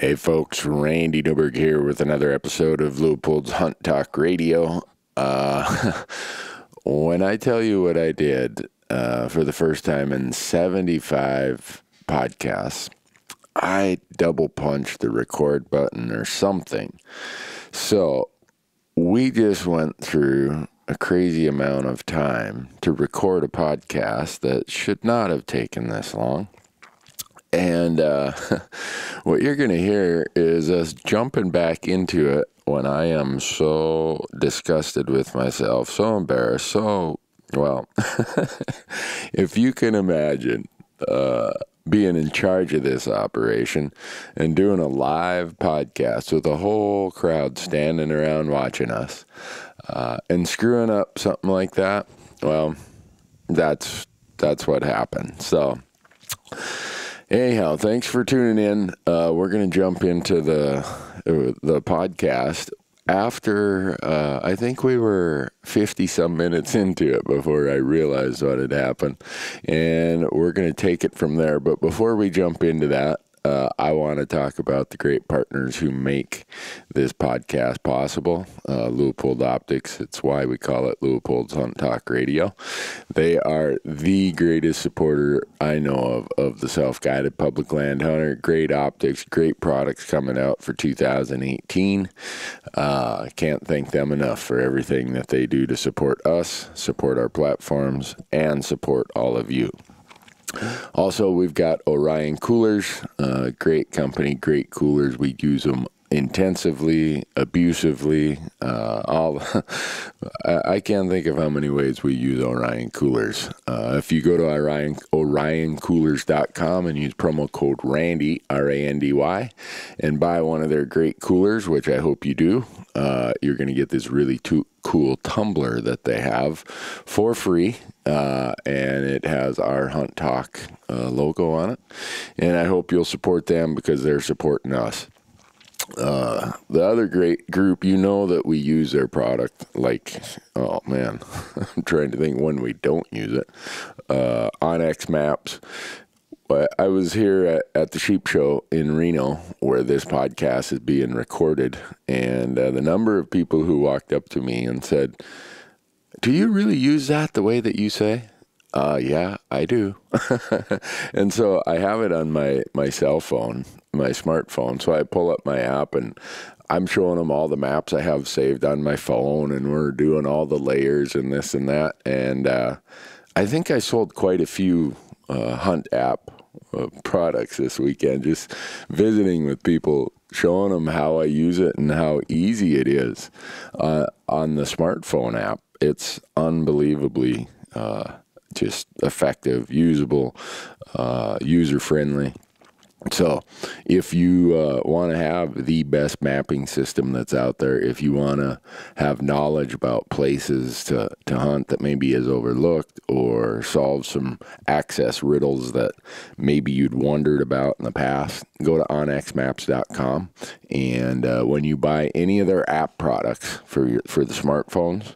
Hey folks, Randy Newberg here with another episode of Leupold's Hunt Talk Radio. When I tell you what I did for the first time in 75 podcasts, I double punched the record button or something. So we just went through a crazy amount of time to record a podcast that should not have taken this long. And what you're going to hear is us jumping back into it when I am so disgusted with myself, so embarrassed, well, if you can imagine being in charge of this operation and doing a live podcast with a whole crowd standing around watching us and screwing up something like that, well, that's what happened. So anyhow, thanks for tuning in. We're going to jump into the podcast after I think we were 50-some minutes into it before I realized what had happened. And we're going to take it from there. But before we jump into that, I want to talk about the great partners who make this podcast possible. Leupold Optics, it's why we call it Leupold's Hunt Talk Radio. They are the greatest supporter I know of the self-guided public land hunter. Great optics, great products coming out for 2018. I can't thank them enough for everything that they do to support us, support our platforms, and support all of you. Also, we've got Orion coolers, great company, great coolers. We use them intensively, abusively, I can't think of how many ways we use Orion coolers. If you go to orioncoolers.com and use promo code RANDY, R-A-N-D-Y, and buy one of their great coolers, which I hope you do, you're going to get this really cool tumbler that they have for free, and it has our Hunt Talk logo on it, and I hope you'll support them because they're supporting us. The other great group, you know that we use their product, like, oh man, I'm trying to think when we don't use it, Onyx Maps. But I was here at the Sheep Show in Reno where this podcast is being recorded, and the number of people who walked up to me and said, "Do you really use that the way that you say?" Yeah, I do. And so I have it on my cell phone, my smartphone. So I pull up my app and I'm showing them all the maps I have saved on my phone, and we're doing all the layers and this and that. And I think I sold quite a few Hunt app products this weekend, just visiting with people, showing them how I use it and how easy it is on the smartphone app. It's unbelievably just effective, usable, user-friendly. So if you want to have the best mapping system that's out there, if you want to have knowledge about places to hunt that maybe is overlooked, or solve some access riddles that maybe you'd wondered about in the past, go to onxmaps.com. And when you buy any of their app products for the smartphones,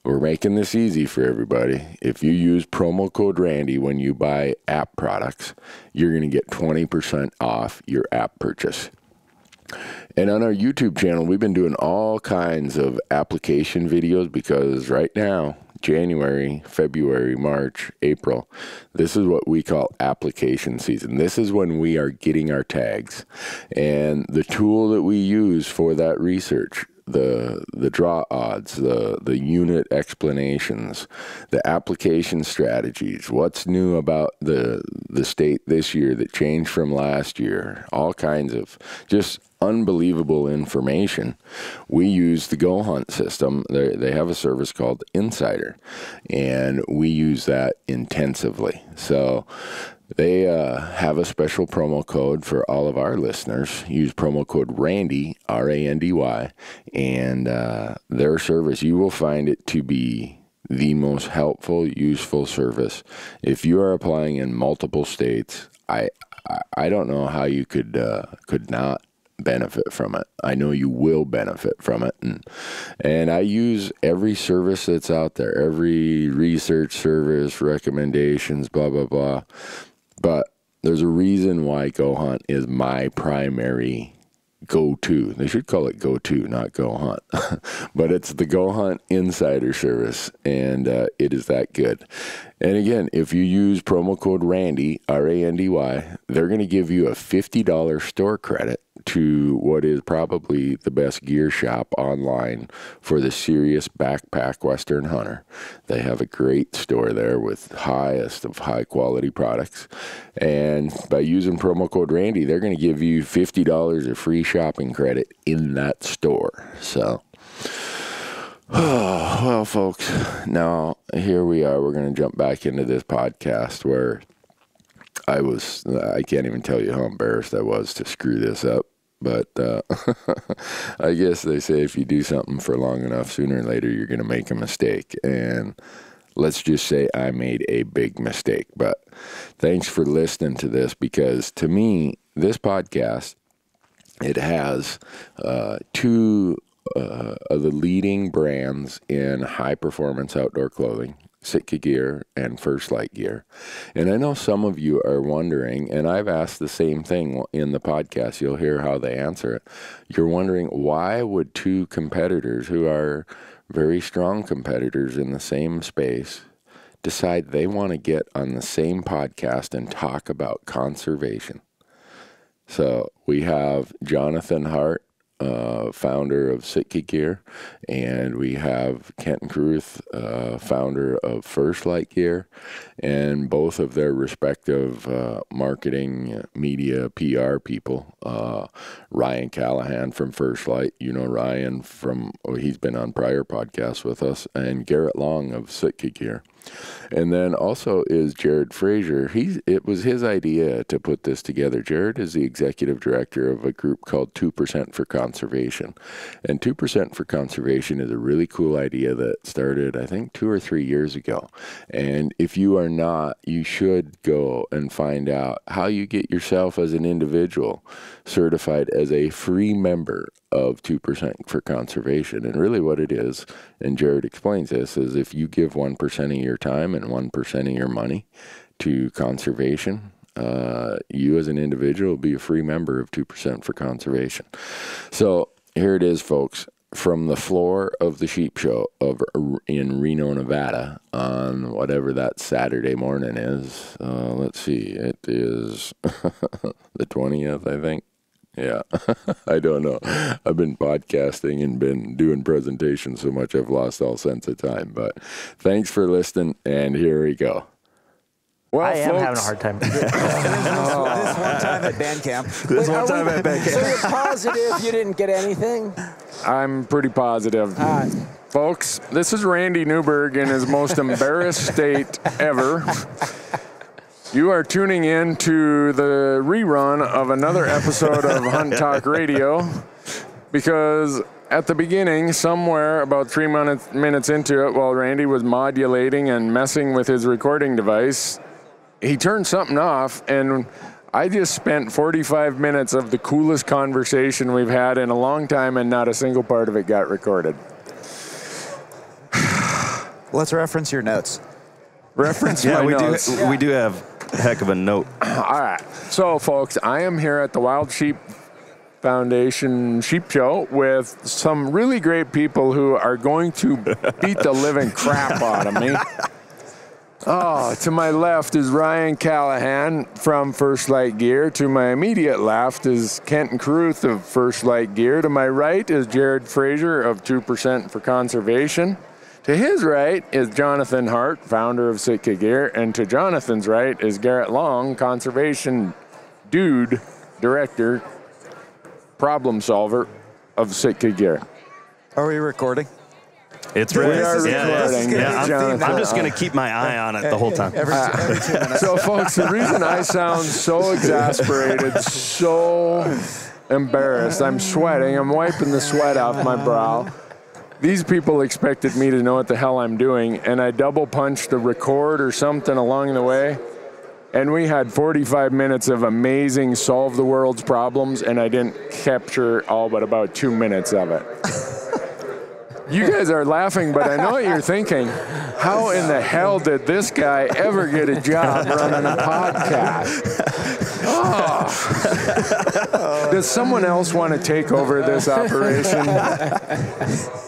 we're making this easy for everybody. If you use promo code RANDY when you buy app products, you're going to get 20% off your app purchase. And on our YouTube channel, we've been doing all kinds of application videos because right now, January, February, March, April, this is what we call application season. This is when we are getting our tags. And the tool that we use for that research, the draw odds, the unit explanations, the application strategies, what's new about the state this year that changed from last year, all kinds of just unbelievable information. We use the Go Hunt system. They have a service called Insider, and we use that intensively. So they have a special promo code for all of our listeners. Use promo code RANDY, R-A-N-D-Y, and their service, you will find it to be the most helpful, useful service. If you are applying in multiple states, I don't know how you could not benefit from it. I know you will benefit from it. And I use every service that's out there, every research service, recommendations, blah, blah, blah. But there's a reason why Go Hunt is my primary go-to. They should call it go-to, not go hunt. But it's the Go Hunt Insider Service, and it is that good. And again, if you use promo code Randy, R-A-N-D-Y, they're going to give you a $50 store credit to what is probably the best gear shop online for the serious backpack Western hunter. They have a great store there with highest of high quality products. And by using promo code Randy, they're going to give you $50 of free shopping credit in that store. So, well, folks, now here we are. We're going to jump back into this podcast where I can't even tell you how embarrassed I was to screw this up. But I guess they say if you do something for long enough, sooner or later you're going to make a mistake. And let's just say I made a big mistake. But thanks for listening to this, because to me, this podcast, it has two of the leading brands in high-performance outdoor clothing, Sitka Gear and First Lite Gear. And I know some of you are wondering, and I've asked the same thing in the podcast. You'll hear how they answer it. You're wondering, why would two competitors who are very strong competitors in the same space decide they want to get on the same podcast and talk about conservation? So we have Jonathan Hart, founder of Sitka Gear, and we have Kenton Carruth, founder of First Lite Gear, and both of their respective marketing, media, PR people. Ryan Callaghan from First Lite, you know Ryan from, he's been on prior podcasts with us, and Garrett Long of Sitka Gear. And then also is Jared Frasier. It was his idea to put this together. Jared is the executive director of a group called 2% for Conservation. And 2% for Conservation is a really cool idea that started, I think, 2 or 3 years ago. And if you are not, you should go and find out how you get yourself as an individual certified as a free member of 2% for Conservation. And really what it is, and Jared explains this, is if you give 1% of your time and 1% of your money to conservation, you as an individual will be a free member of 2% for Conservation. So here it is, folks. From the floor of the Sheep Show in Reno, Nevada, on whatever that Saturday morning is. Let's see, it is the 20th, I think. Yeah, I don't know. I've been podcasting and been doing presentations so much I've lost all sense of time. But thanks for listening, and here we go. Well, I am having a hard time. This one time at band camp. So you're positive you didn't get anything? I'm pretty positive. Folks, this is Randy Newberg in his most embarrassed state ever. You are tuning in to the rerun of another episode of Hunt Talk Radio, because at the beginning, somewhere about 3 minutes into it, while Randy was modulating and messing with his recording device, he turned something off, and I just spent 45 minutes of the coolest conversation we've had in a long time, and not a single part of it got recorded. Let's reference your notes. Reference my notes. We do have a heck of a note. All right. So, folks, I am here at the Wild Sheep Foundation Sheep Show with some really great people who are going to beat the living crap out of me. Oh, to my left is Ryan Callaghan from First Lite Gear. To my immediate left is Kenton Carruth of First Lite Gear. To my right is Jared Frasier of 2% for Conservation. To his right is Jonathan Hart, founder of Sitka Gear. And to Jonathan's right is Garrett Long, conservation dude, director, problem solver of Sitka Gear. Are we recording? It's ready. We are recording. I'm just going to keep my eye on it the whole time. Every 2 minutes. So, folks, the reason I sound so exasperated, so embarrassed, I'm sweating, I'm wiping the sweat off my brow. These people expected me to know what the hell I'm doing, and I double punched the record or something along the way, and we had 45 minutes of amazing solve the world's problems, and I didn't capture all but about 2 minutes of it. You guys are laughing, but I know what you're thinking. How in the hell did this guy ever get a job running a podcast? Does someone else want to take over this operation?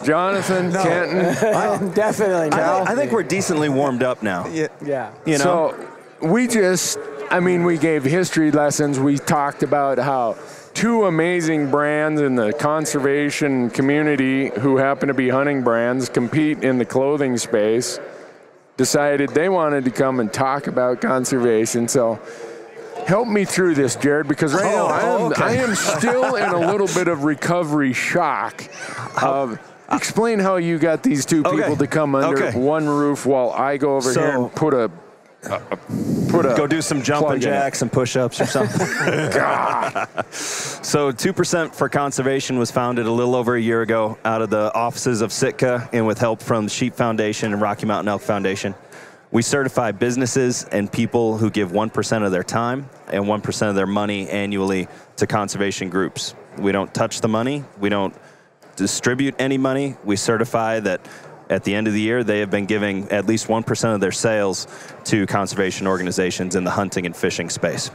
Jonathan, Kenton? Definitely no. I think we're decently warmed up now. Yeah. You know? So we gave history lessons. We talked about how two amazing brands in the conservation community who happen to be hunting brands compete in the clothing space, decided they wanted to come and talk about conservation. So help me through this, Jared, because right now I am still in a little bit of recovery shock. Explain how you got these two people to come under one roof while I go over here and put a go do some jumping jacks and push-ups or something. So 2% for Conservation was founded a little over a year ago out of the offices of Sitka and with help from the Sheep Foundation and Rocky Mountain Elk Foundation. We certify businesses and people who give 1% of their time and 1% of their money annually to conservation groups. We don't touch the money. We don't distribute any money. We certify that at the end of the year, they have been giving at least 1% of their sales to conservation organizations in the hunting and fishing space.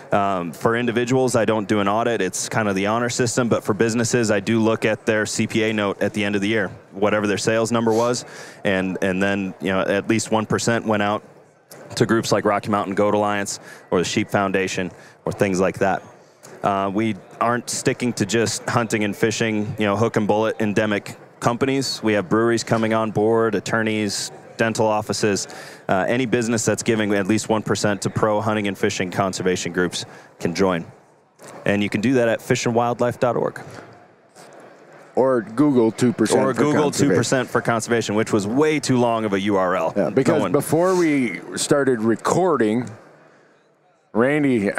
For individuals, I don't do an audit. It's kind of the honor system. But for businesses, I do look at their CPA note at the end of the year, whatever their sales number was. And then, you know, at least 1% went out to groups like Rocky Mountain Goat Alliance or the Sheep Foundation or things like that. We aren't sticking to just hunting and fishing, you know, hook and bullet endemic companies. We have breweries coming on board, attorneys, dental offices, any business that's giving at least 1% to pro hunting and fishing conservation groups can join. And you can do that at fishandwildlife.org. Or Google 2%. Or Google 2% for conservation, which was way too long of a URL. Yeah, because before we started recording, Randy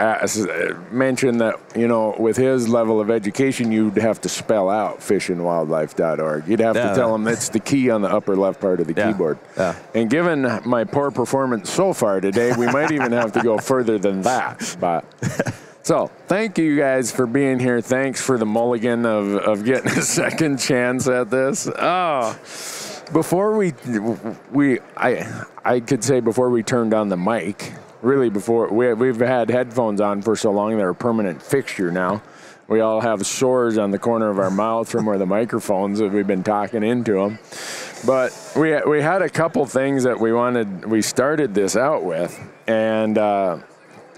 mentioned that, you know, with his level of education, you'd have to spell out fishandwildlife.org. You'd have to tell him that's the key on the upper left part of the keyboard. Yeah. And given my poor performance so far today, we might even have to go further than that. But so thank you guys for being here. Thanks for the mulligan of getting a second chance at this. Oh, before I could say before we turned on the mic, really, before we've had headphones on for so long, they're a permanent fixture now. We all have sores on the corner of our mouth from where the microphones that we've been talking into them. But we had a couple things that we started this out with, and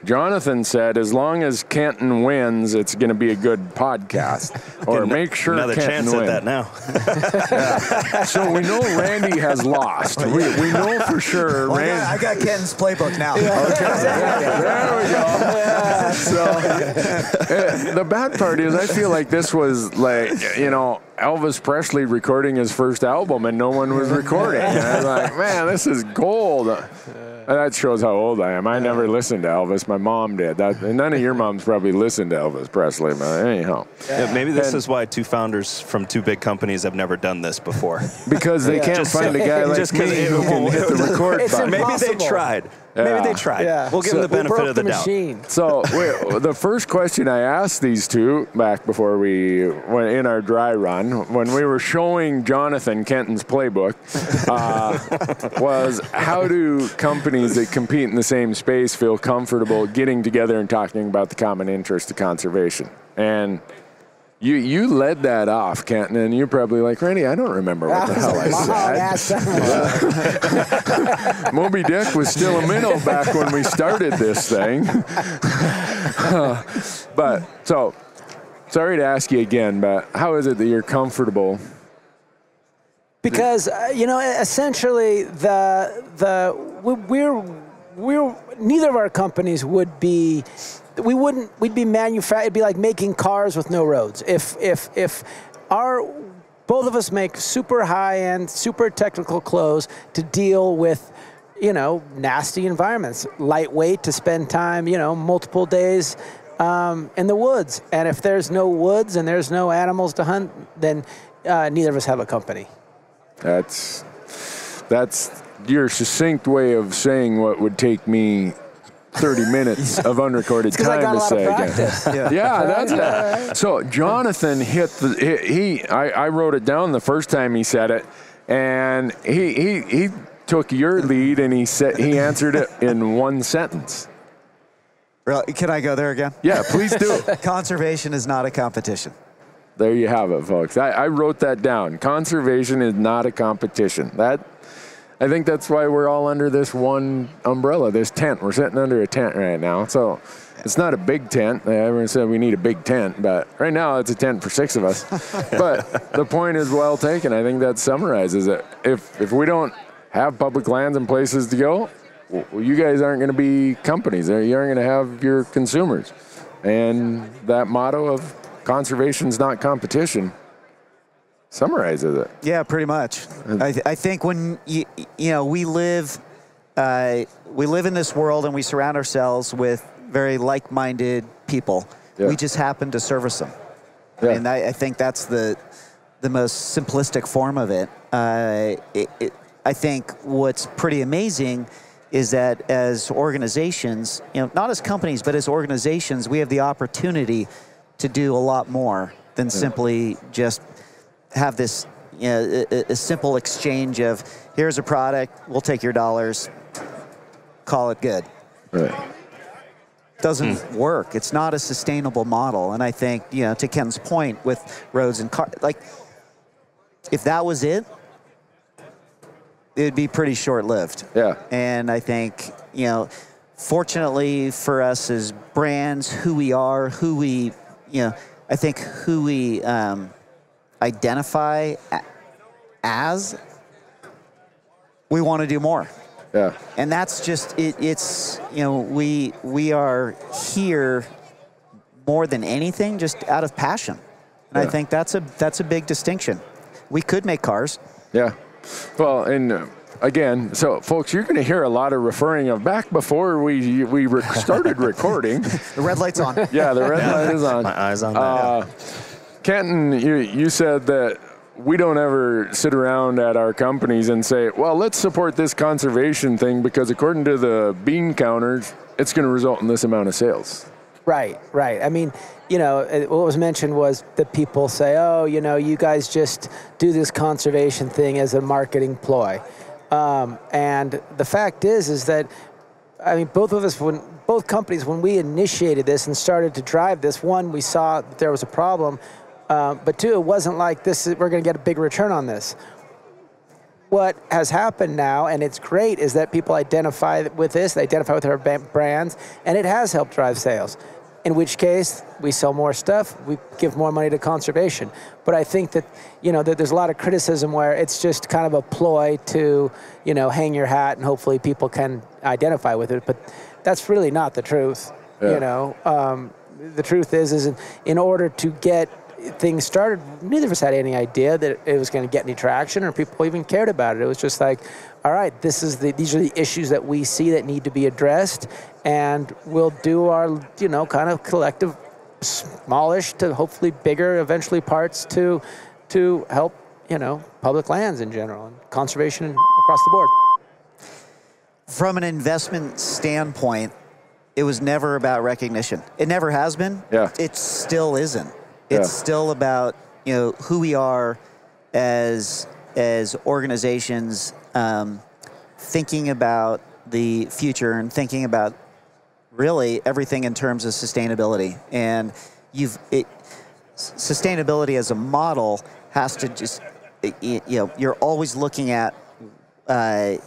Jonathan said, as long as Kenton wins, it's going to be a good podcast. Or make sure another Kenton chance wins. at that now. Yeah. So we know Randy has lost. We know for sure. Well, Randy. I got Kenton's playbook now. Okay. There we go. Yeah. So the bad part is I feel like this was like, you know, Elvis Presley recording his first album and no one was recording. And I was like, man, this is gold. That shows how old I am. I never listened to Elvis. My mom did. None of your moms probably listened to Elvis Presley, but anyhow. Yeah, maybe this is why two founders from two big companies have never done this before. Because they can't find a guy like me who can hit the record button. Maybe they tried. Maybe they tried. Yeah. We'll give them the benefit of the doubt. So the first question I asked these two back before we went in our dry run, when we were showing Jonathan Kenton's playbook, was how do companies that compete in the same space feel comfortable getting together and talking about the common interest of conservation? And you led that off, Kenton, and you're probably like, Randy, I don't remember what the hell I said. Moby Dick was still a minnow back when we started this thing. But, so, sorry to ask you again, but how is it that you're comfortable? Because, you know, essentially, we're neither of our companies would be... we'd be it'd be like making cars with no roads. If both of us make super high-end, super technical clothes to deal with, you know, nasty environments, lightweight to spend time, you know, multiple days in the woods. And if there's no woods and there's no animals to hunt, then neither of us have a company. That's your succinct way of saying what would take me 30 minutes of unrecorded time to say again. That's it. So Jonathan I wrote it down the first time he said it, and he took your lead and he answered it in one sentence. Can I go there again? Yeah, please do. Conservation is not a competition. There you have it, folks. I wrote that down. Conservation is not a competition. I think that's why we're all under this one umbrella, this tent. We're sitting under a tent right now. So it's not a big tent. Everyone said we need a big tent, but right now it's a tent for 6 of us. But the point is well taken. I think that summarizes it. If we don't have public lands and places to go, well, you guys aren't going to be companies. You aren't going to have your consumers. And that motto of conservation's not competition summarizes it. Yeah, pretty much. I think when you know we live in this world and we surround ourselves with very like-minded people. Yeah. We just happen to service them. Yeah. And I think that's the most simplistic form of it. I think what's pretty amazing is that as organizations, not as companies, but as organizations, we have the opportunity to do a lot more than simply just have this a simple exchange of here's a product, we'll take your dollars, call it good. Right. Doesn't work. It's not a sustainable model. And I think, to Ken's point with roads and cars, like if that was it, it'd be pretty short-lived. Yeah. And I think, fortunately for us as brands, who we are, I think who we identify as, we want to do more. Yeah. And that's just it. It's we are here more than anything just out of passion, and I think that's a big distinction. We could make cars. Yeah. Well, and again, so folks, you're going to hear a lot of referring of back before we started recording. The red light's on. Yeah, the red light is on. My eyes on that. Kenton, you said that we don't ever sit around at our companies and say, well, let's support this conservation thing because according to the bean counters, it's going to result in this amount of sales. Right. I mean, what was mentioned was that people say, oh, you guys just do this conservation thing as a marketing ploy. And the fact is that, I mean, both companies, when we initiated this and started to drive this, one, we saw that there was a problem. But two, it wasn't like we're going to get a big return on this. What has happened now, and it's great, is that people identify with this, they identify with our brands, and it has helped drive sales. In which case, we sell more stuff, we give more money to conservation. But I think that, that there's a lot of criticism where it's just kind of a ploy to, hang your hat and hopefully people can identify with it. But that's really not the truth. Yeah. The truth is in order to get things started, neither of us had any idea that it was going to get any traction or people even cared about it. It was just like, all right, these are the issues that we see that need to be addressed, and we'll do our, kind of collective, smallish to hopefully bigger, eventually parts to help, public lands in general and conservation across the board. From an investment standpoint, it was never about recognition. It never has been. Yeah. It still isn't. It's still about who we are as organizations, thinking about the future and thinking about really everything in terms of sustainability. And sustainability as a model has to just you're always looking at how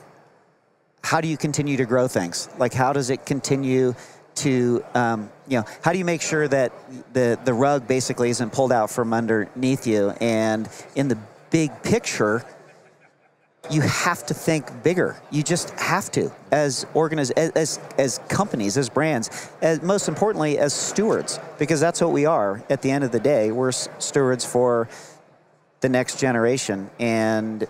do you continue to grow things? Like how does it continue to, how do you make sure that the rug basically isn't pulled out from underneath you? And in the big picture, you have to think bigger. You just have to, as companies, as brands, as most importantly, as stewards, because that's what we are at the end of the day. We're stewards for the next generation, and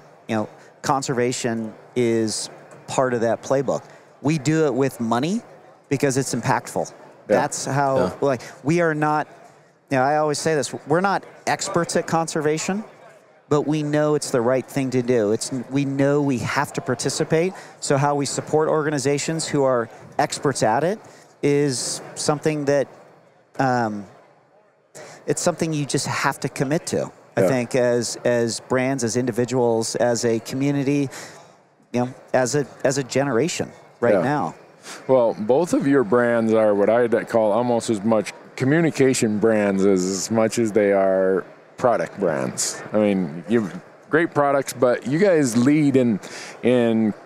conservation is part of that playbook. We do it with money, because it's impactful. Yeah. That's how, we are not, I always say this, we're not experts at conservation, but we know it's the right thing to do. We know we have to participate, so how we support organizations who are experts at it is something that, it's something you just have to commit to. I think as brands, as individuals, as a community, as a generation now. Well, both of your brands are what I'd call almost as much communication brands as much as they are product brands. I mean, you've great products, but you guys lead in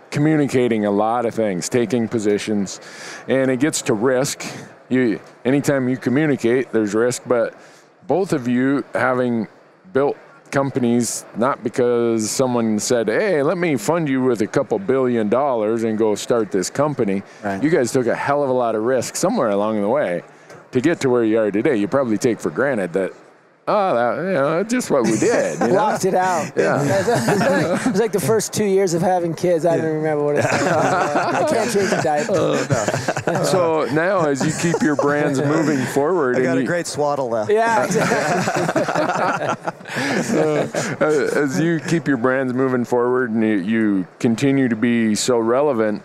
communicating a lot of things, taking positions, and it gets to risk. Anytime you communicate, there's risk, but both of you having built companies not because someone said, hey, let me fund you with a couple $1 billion and go start this company. Right. You guys took a hell of a lot of risk somewhere along the way to get to where you are today. You probably take for granted that, just what we did. Blocked it out. Yeah. It was like the first 2 years of having kids. I don't remember what it's like. I can't change the diaper. So now as you keep your brands moving forward. I got a great swaddle though. Yeah, exactly. As you keep your brands moving forward and you continue to be so relevant,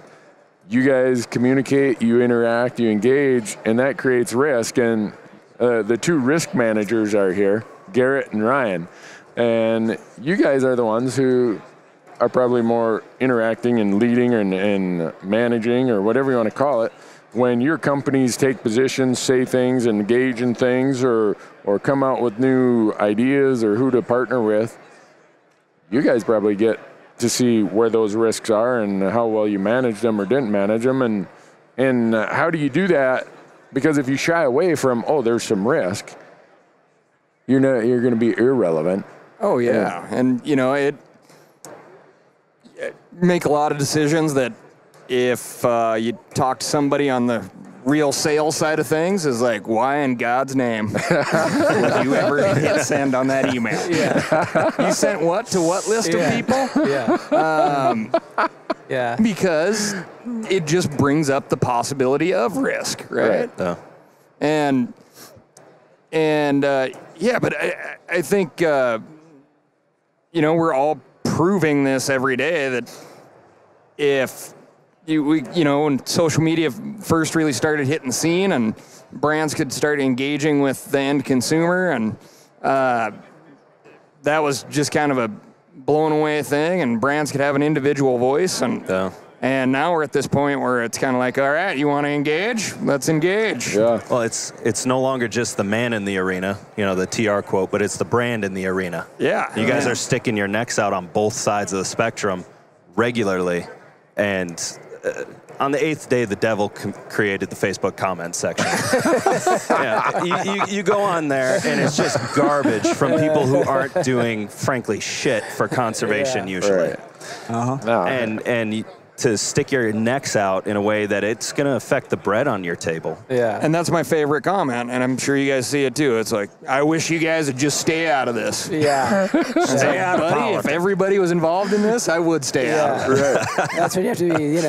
you guys communicate, you interact, you engage, and that creates risk. And the two risk managers are here, Garrett and Ryan. And you guys are the ones who are probably more interacting and leading and managing or whatever you want to call it. When your companies take positions, say things, engage in things, or come out with new ideas or who to partner with, you guys probably get to see where those risks are and how well you manage them or didn't manage them. And how do you do that? Because if you shy away from, there's some risk, you're going to be irrelevant. Oh, yeah. And it make a lot of decisions that if you talk to somebody on the real sales side of things is like, why in God's name would you ever hit send on that email? Yeah. You sent what to what list of people? Yeah. Because it just brings up the possibility of risk, right? And but I think, we're all proving this every day that if when social media first really started hitting the scene and brands could start engaging with the end consumer, and that was just kind of a blown away thing, and brands could have an individual voice, and now we're at this point where it's kind of like, all right, you want to engage? Let's engage. Yeah. Well, it's no longer just the man in the arena, the TR quote, but it's the brand in the arena. Yeah. You guys are sticking your necks out on both sides of the spectrum regularly, and on the 8th day, the devil created the Facebook comments section. You go on there, and it's just garbage from people who aren't doing, frankly, shit for conservation usually. Right. And to stick your necks out in a way that it's going to affect the bread on your table. Yeah. And that's my favorite comment, and I'm sure you guys see it too. It's like, I wish you guys would just stay out of this. Yeah. Stay out of politics. If everybody was involved in this, I would stay out. Right. That's when you have to be,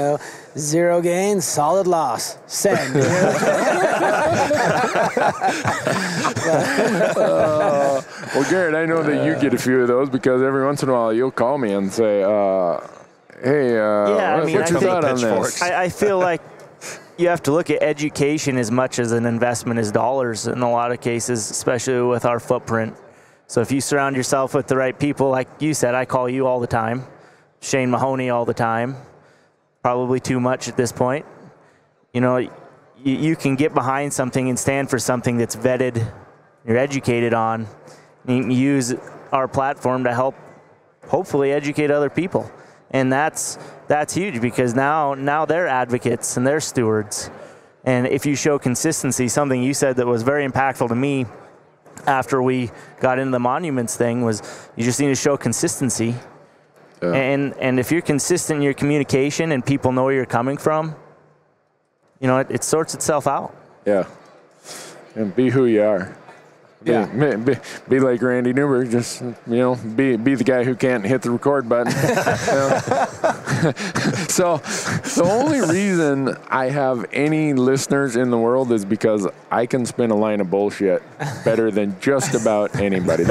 zero gain, solid loss. Send. Well, Garrett, I know that you get a few of those because every once in a while you'll call me and say, hey, what's your thought on this? I feel like you have to look at education as much as an investment as dollars in a lot of cases, especially with our footprint. So if you surround yourself with the right people, like you said, I call you all the time, Shane Mahoney all the time, probably too much at this point. You can get behind something and stand for something that's vetted, you're educated on, and you can use our platform to help hopefully educate other people. And that's huge because now they're advocates and they're stewards. And if you show consistency, something you said that was very impactful to me after we got into the monuments thing was you just need to show consistency. Yeah. And if you're consistent in your communication and people know where you're coming from, it sorts itself out. Yeah. And be who you are. Yeah. Be like Randy Newberg, just, be the guy who can't hit the record button. So the only reason I have any listeners in the world is because I can spin a line of bullshit better than just about anybody.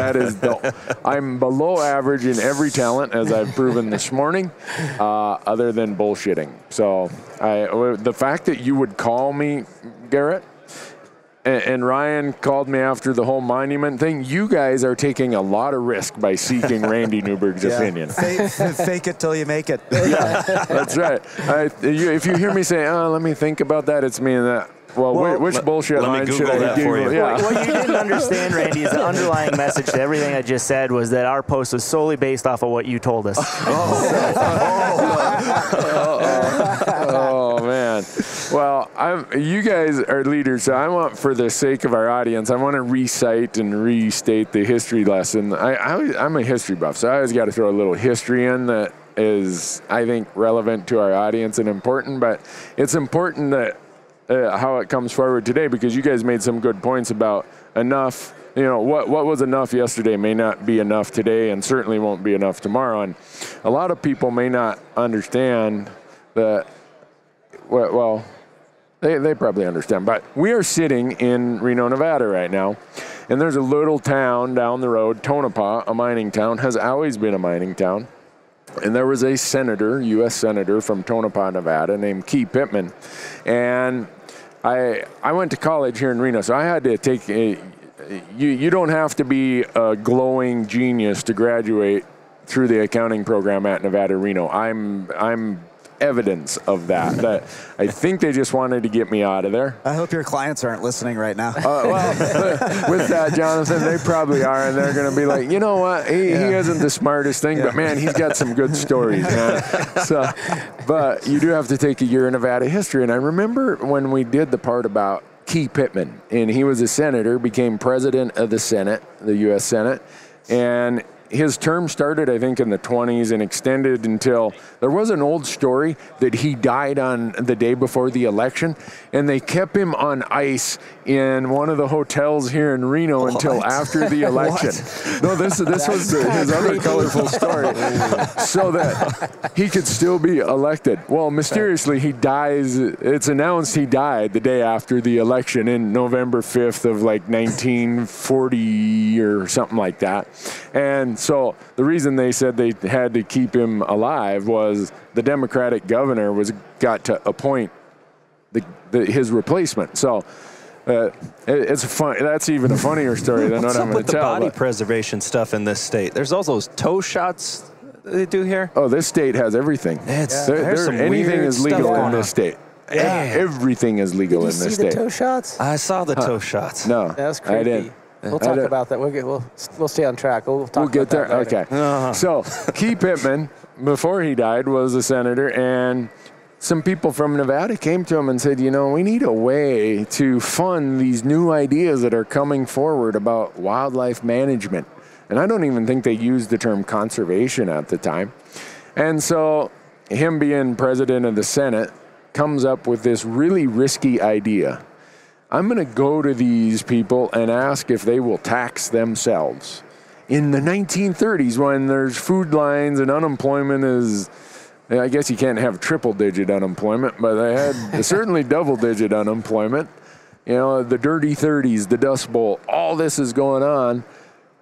I'm below average in every talent, as I've proven this morning, other than bullshitting. So the fact that you would call me, Garrett, and Ryan called me after the whole monument thing. You guys are taking a lot of risk by seeking Randy Newberg's opinion. Fake it till you make it. Yeah, that's right. If you hear me say, "Oh, let me think about that," it's meaning that. Well, which bullshit line should I do? Yeah. What you didn't understand, Randy, is the underlying message to everything I just said was that our post was solely based off of what you told us. Oh man. Well, you guys are leaders, so I want, for the sake of our audience, I want to recite and restate the history lesson. I'm a history buff, so I always got to throw a little history in that is, I think, relevant to our audience and important. But it's important that how it comes forward today, because you guys made some good points about enough. You know, what was enough yesterday may not be enough today, and certainly won't be enough tomorrow. And a lot of people may not understand that. Well, they probably understand, but we are sitting in Reno, Nevada right now, and there's a little town down the road, Tonopah, a mining town, has always been a mining town. And there was a senator, U.S. senator from Tonopah, Nevada, named Key Pittman. And I went to college here in Reno, so I had to take you don't have to be a glowing genius to graduate through the accounting program at Nevada, Reno. I'm evidence of that I think they just wanted to get me out of there. I hope your clients aren't listening right now. Well, with that, Jonathan, they probably are, and they're going to be like, you know what, he isn't the smartest thing, but man, he's got some good stories, man. So, but you do have to take a year in Nevada history, and I remember when we did the part about Key Pittman, and he was a senator, became president of the Senate, the U.S. Senate, and his term started, I think, in the 20s and extended until there was an old story that he died on the day before the election, and they kept him on ice in one of the hotels here in Reno until after the election. No, this was his other colorful story, so that he could still be elected. Well, mysteriously, he dies. It's announced he died the day after the election in November 5th of like 1940 or something like that. And so the reason they said they had to keep him alive was the Democratic governor got to appoint his replacement. So it's fun. That's even a funnier story than what I'm going to tell. What's up with the body preservation stuff in this state? There's all those toe shots they do here. Oh, this state has everything. Anything is legal in this state. Yeah. Everything is legal in this state. Did you see the toe shots? I saw the toe shots. No, that's creepy. I didn't. We'll talk about that. We'll stay on track. We'll get there. That later. Okay. So Key Pittman, before he died, was a senator, and some people from Nevada came to him and said, you know, we need a way to fund these new ideas that are coming forward about wildlife management. And I don't even think they used the term conservation at the time. And so him being president of the Senate comes up with this really risky idea. I'm going to go to these people and ask if they will tax themselves. In the 1930s, when there's food lines and unemployment is, I guess you can't have triple-digit unemployment, but they had certainly double-digit unemployment. You know, the dirty 30s, the Dust Bowl, all this is going on.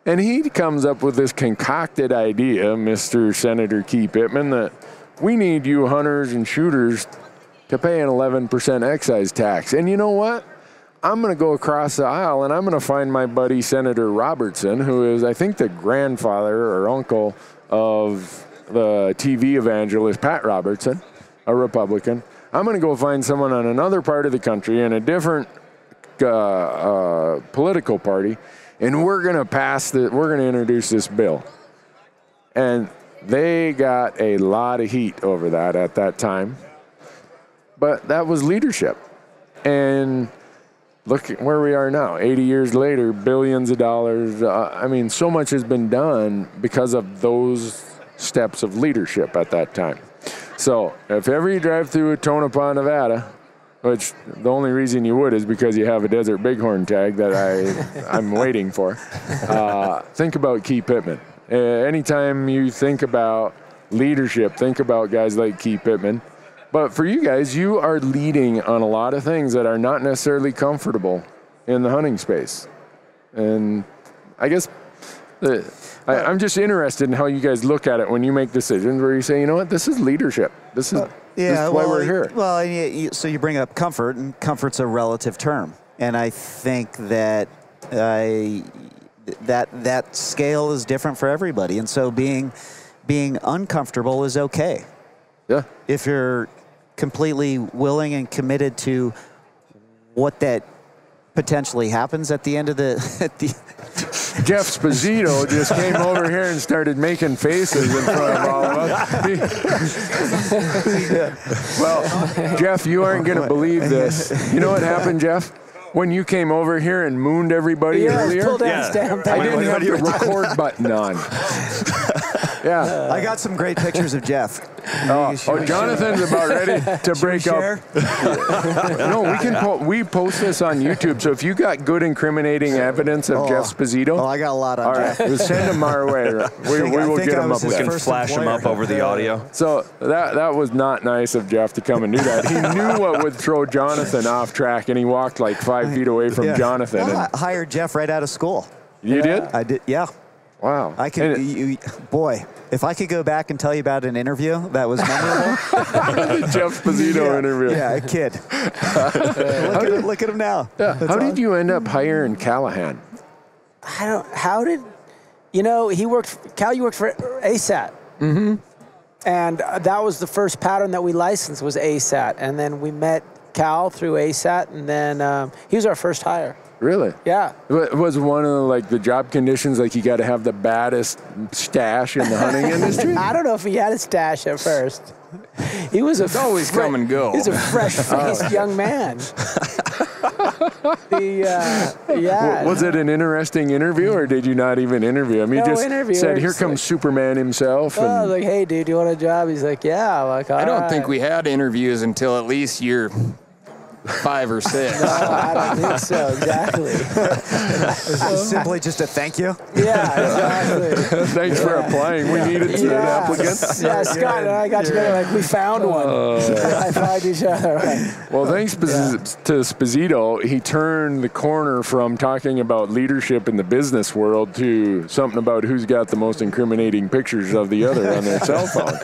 And he comes up with this concocted idea, Mr. Senator Key Pittman, that we need you hunters and shooters to pay an 11% excise tax. And you know what? I'm going to go across the aisle, and I'm going to find my buddy Senator Robertson, who is, I think, the grandfather or uncle of the TV evangelist Pat Robertson, a Republican. I'm going to go find someone on another part of the country in a different political party, and we're going to introduce this bill. And they got a lot of heat over that at that time. But that was leadership. And look at where we are now, 80 years later, billions of dollars. I mean, so much has been done because of those steps of leadership at that time. So if ever you drive through Tonopah, Nevada, which the only reason you would is because you have a Desert Bighorn tag that I'm waiting for, think about Key Pittman. Anytime you think about leadership, think about guys like Key Pittman. But for you guys, you are leading on a lot of things that are not necessarily comfortable in the hunting space. And I guess I'm just interested in how you guys look at it when you make decisions where you say, you know what, this is leadership. This is why we're here. Well, so you bring up comfort, and comfort's a relative term. And I think that that scale is different for everybody. And so being uncomfortable is okay. Yeah. If you're completely willing and committed to what that potentially happens at the end of the Jeff Sposito just came over here and started making faces in front of all of us. Well, Jeff, you aren't going to believe this. You know what happened, Jeff? When you came over here and mooned everybody earlier, pull down stamp. I didn't have the record button on. Yeah. I got some great pictures of Jeff. Oh, Jonathan's about ready to break up. No, we post this on YouTube. So if you got good incriminating evidence of Jeff Sposito, I got a lot on Jeff. All right, send them our way. We will get them up. We can flash them up over the audio. So that was not nice of Jeff to come and do that. He knew what would throw Jonathan off track, and he walked like 5 feet away from Jonathan. Well, I hired Jeff right out of school. You did? I did. Yeah. Wow. I could. Boy, if I could go back and tell you about an interview that was memorable. The Jeff Sposito interview. Yeah, a kid. Look at him now. Yeah. How did you end up hiring Callaghan? You worked for ASAT. Mm-hmm. And that was the first pattern that we licensed was ASAT. And then we met Cal through ASAT, and then he was our first hire. Really? Yeah. Was one of the job conditions you got to have the baddest stash in the hunting industry? I don't know if he had a stash at first. He was always come and go. He's a fresh-faced young man. Was it an interesting interview, or did you not even interview him? He just said, "Here comes Superman himself." I was like, "Hey, dude, you want a job?" He's like, "Yeah." I'm like, I don't think we had interviews until at least year 5 or 6. No, I don't think so. Exactly. Simply just a thank you. Yeah, exactly. Thanks for applying. We needed an applicant. Yeah, Scott and I got together we found one. I found each other. Well, thanks to Sposito, he turned the corner from talking about leadership in the business world to something about who's got the most incriminating pictures of the other on their cell phone.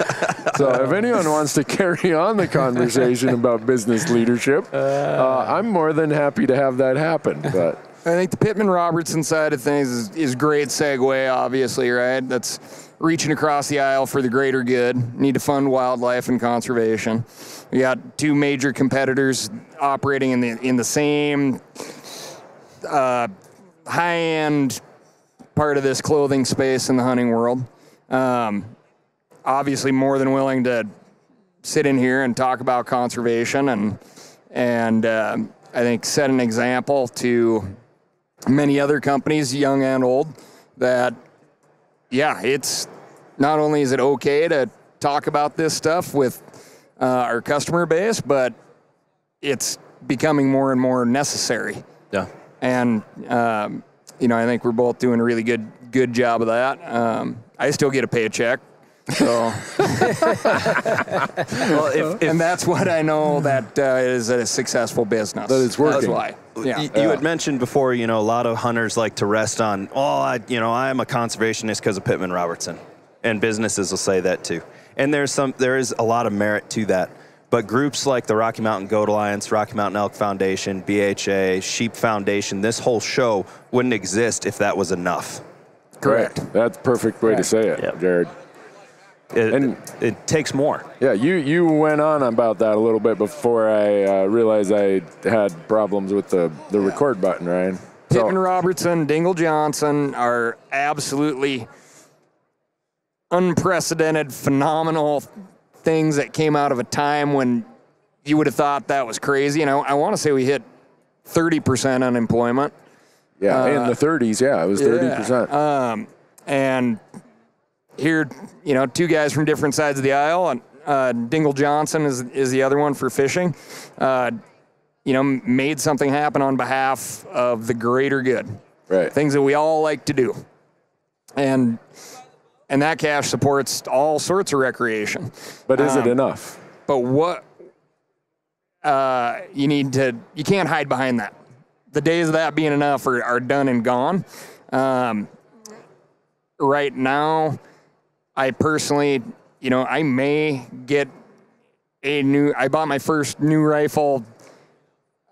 So if anyone wants to carry on the conversation about business leadership, I'm more than happy to have that happen. But I think the Pittman-Robertson side of things is great segue, obviously, right? That's reaching across the aisle for the greater good. Need to fund wildlife and conservation. We got 2 major competitors operating in the same high-end part of this clothing space in the hunting world. Obviously, more than willing to sit in here and talk about conservation and I think set an example to many other companies, young and old, that, it's not only is it okay to talk about this stuff with our customer base, but it's becoming more and more necessary. Yeah. And, I think we're both doing a really good job of that. I still get a paycheck. So, and that's what I know that is a successful business. That it's working. That's why. Yeah. You had mentioned before, a lot of hunters like to rest on, I'm a conservationist because of Pittman-Robertson, and businesses will say that too. And there is a lot of merit to that. But groups like the Rocky Mountain Goat Alliance, Rocky Mountain Elk Foundation, BHA, Sheep Foundation, this whole show wouldn't exist if that was enough. Correct. That's a perfect way to say it, Jared. It takes more. Yeah, you went on about that a little bit before I realized I had problems with the record button, Ryan. Pittman-Robertson, Dingle Johnson are absolutely unprecedented, phenomenal things that came out of a time when you would have thought that was crazy. And I want to say we hit 30% unemployment. Yeah, in the 30s, it was 30%. And here, 2 guys from different sides of the aisle, and Dingle Johnson is the other one for fishing, made something happen on behalf of the greater good. Right. Things that we all like to do. And that cash supports all sorts of recreation. But is it enough? But what you can't hide behind that. The days of that being enough are done and gone. Right now, I personally, I may get I bought my first new rifle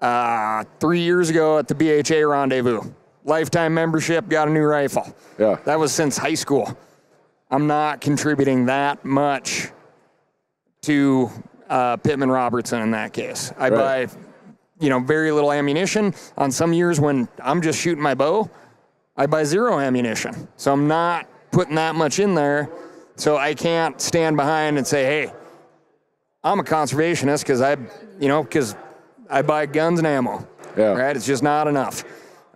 3 years ago at the BHA Rendezvous. Lifetime membership, got a new rifle. Yeah. That was since high school. I'm not contributing that much to Pittman Robertson in that case. I buy, very little ammunition. On some years when I'm just shooting my bow, I buy zero ammunition. So I'm not putting that much in there. So I can't stand behind and say, hey, I'm a conservationist because I buy guns and ammo. Yeah. Right? It's just not enough.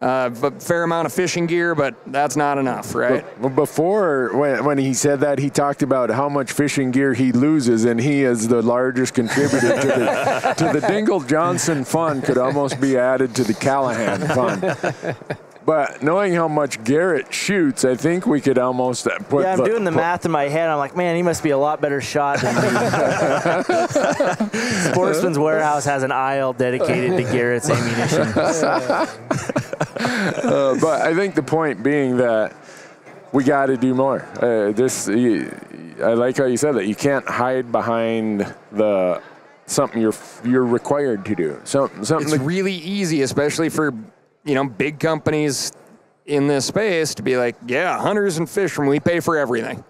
But fair amount of fishing gear, but that's not enough, right? Well, before, when he said that, he talked about how much fishing gear he loses, and he is the largest contributor to the Dingle Johnson fund. Could almost be added to the Callaghan fund. But knowing how much Garrett shoots, I think we could almost put. Yeah, I'm doing the math in my head. I'm like, man, he must be a lot better shot than me. Sportsman's Warehouse has an aisle dedicated to Garrett's ammunition. But I think the point being that we got to do more. I like how you said that. You can't hide behind something you're required to do. Something It's really easy, especially for big companies in this space to be like, yeah, hunters and fishermen, we pay for everything.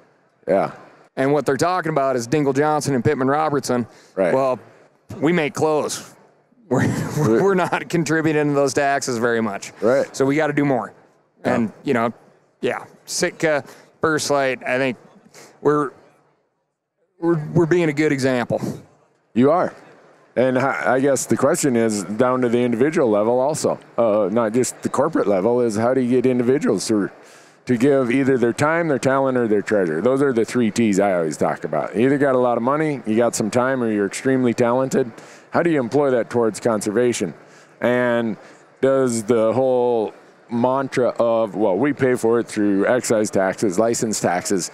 Yeah. And what they're talking about is Dingle Johnson and Pittman Robertson. Right. Well, we make clothes. We're not contributing to those taxes very much. Right. So we got to do more. Yeah. And, Sitka, First Lite, I think we're being a good example. You are. And I guess the question is down to the individual level also, not just the corporate level, is how do you get individuals to give either their time, their talent, or their treasure? Those are the 3 T's I always talk about. You either got a lot of money, you got some time, or you're extremely talented. How do you employ that towards conservation? And does the whole mantra of, well, we pay for it through excise taxes, license taxes,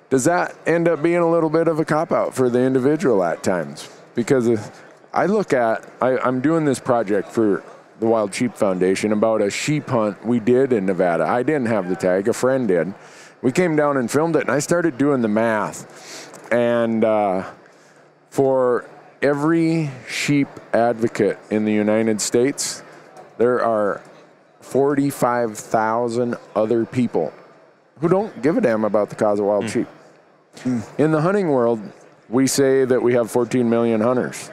does that end up being a little bit of a cop-out for the individual at times? Because I'm doing this project for the Wild Sheep Foundation about a sheep hunt we did in Nevada. I didn't have the tag, a friend did. We came down and filmed it, and I started doing the math. And for every sheep advocate in the United States, there are 45,000 other people who don't give a damn about the cause of wild sheep. In the hunting world, we say that we have 14 million hunters.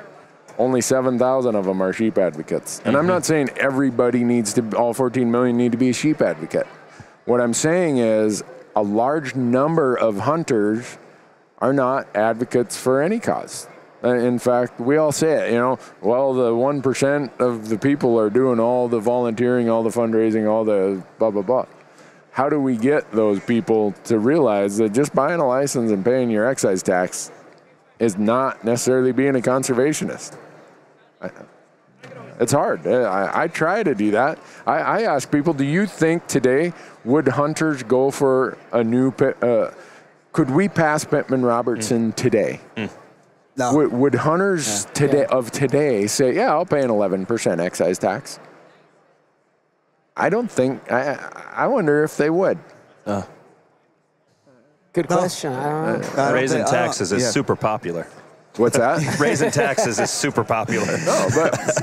Only 7,000 of them are sheep advocates. And I'm not saying everybody all 14 million need to be a sheep advocate. What I'm saying is a large number of hunters are not advocates for any cause. In fact, we all say it, well, the 1% of the people are doing all the volunteering, all the fundraising, all the blah, blah, blah. How do we get those people to realize that just buying a license and paying your excise tax is not necessarily being a conservationist? It's hard. I try to do that. I ask people, do you think today would hunters go for a new could we pass Pittman Robertson today? No. Would hunters today say, yeah, I'll pay an 11% excise tax? I don't think. I wonder if they would. Good question. I don't know. Raising taxes is super popular. What's that? Raising taxes is super popular. No,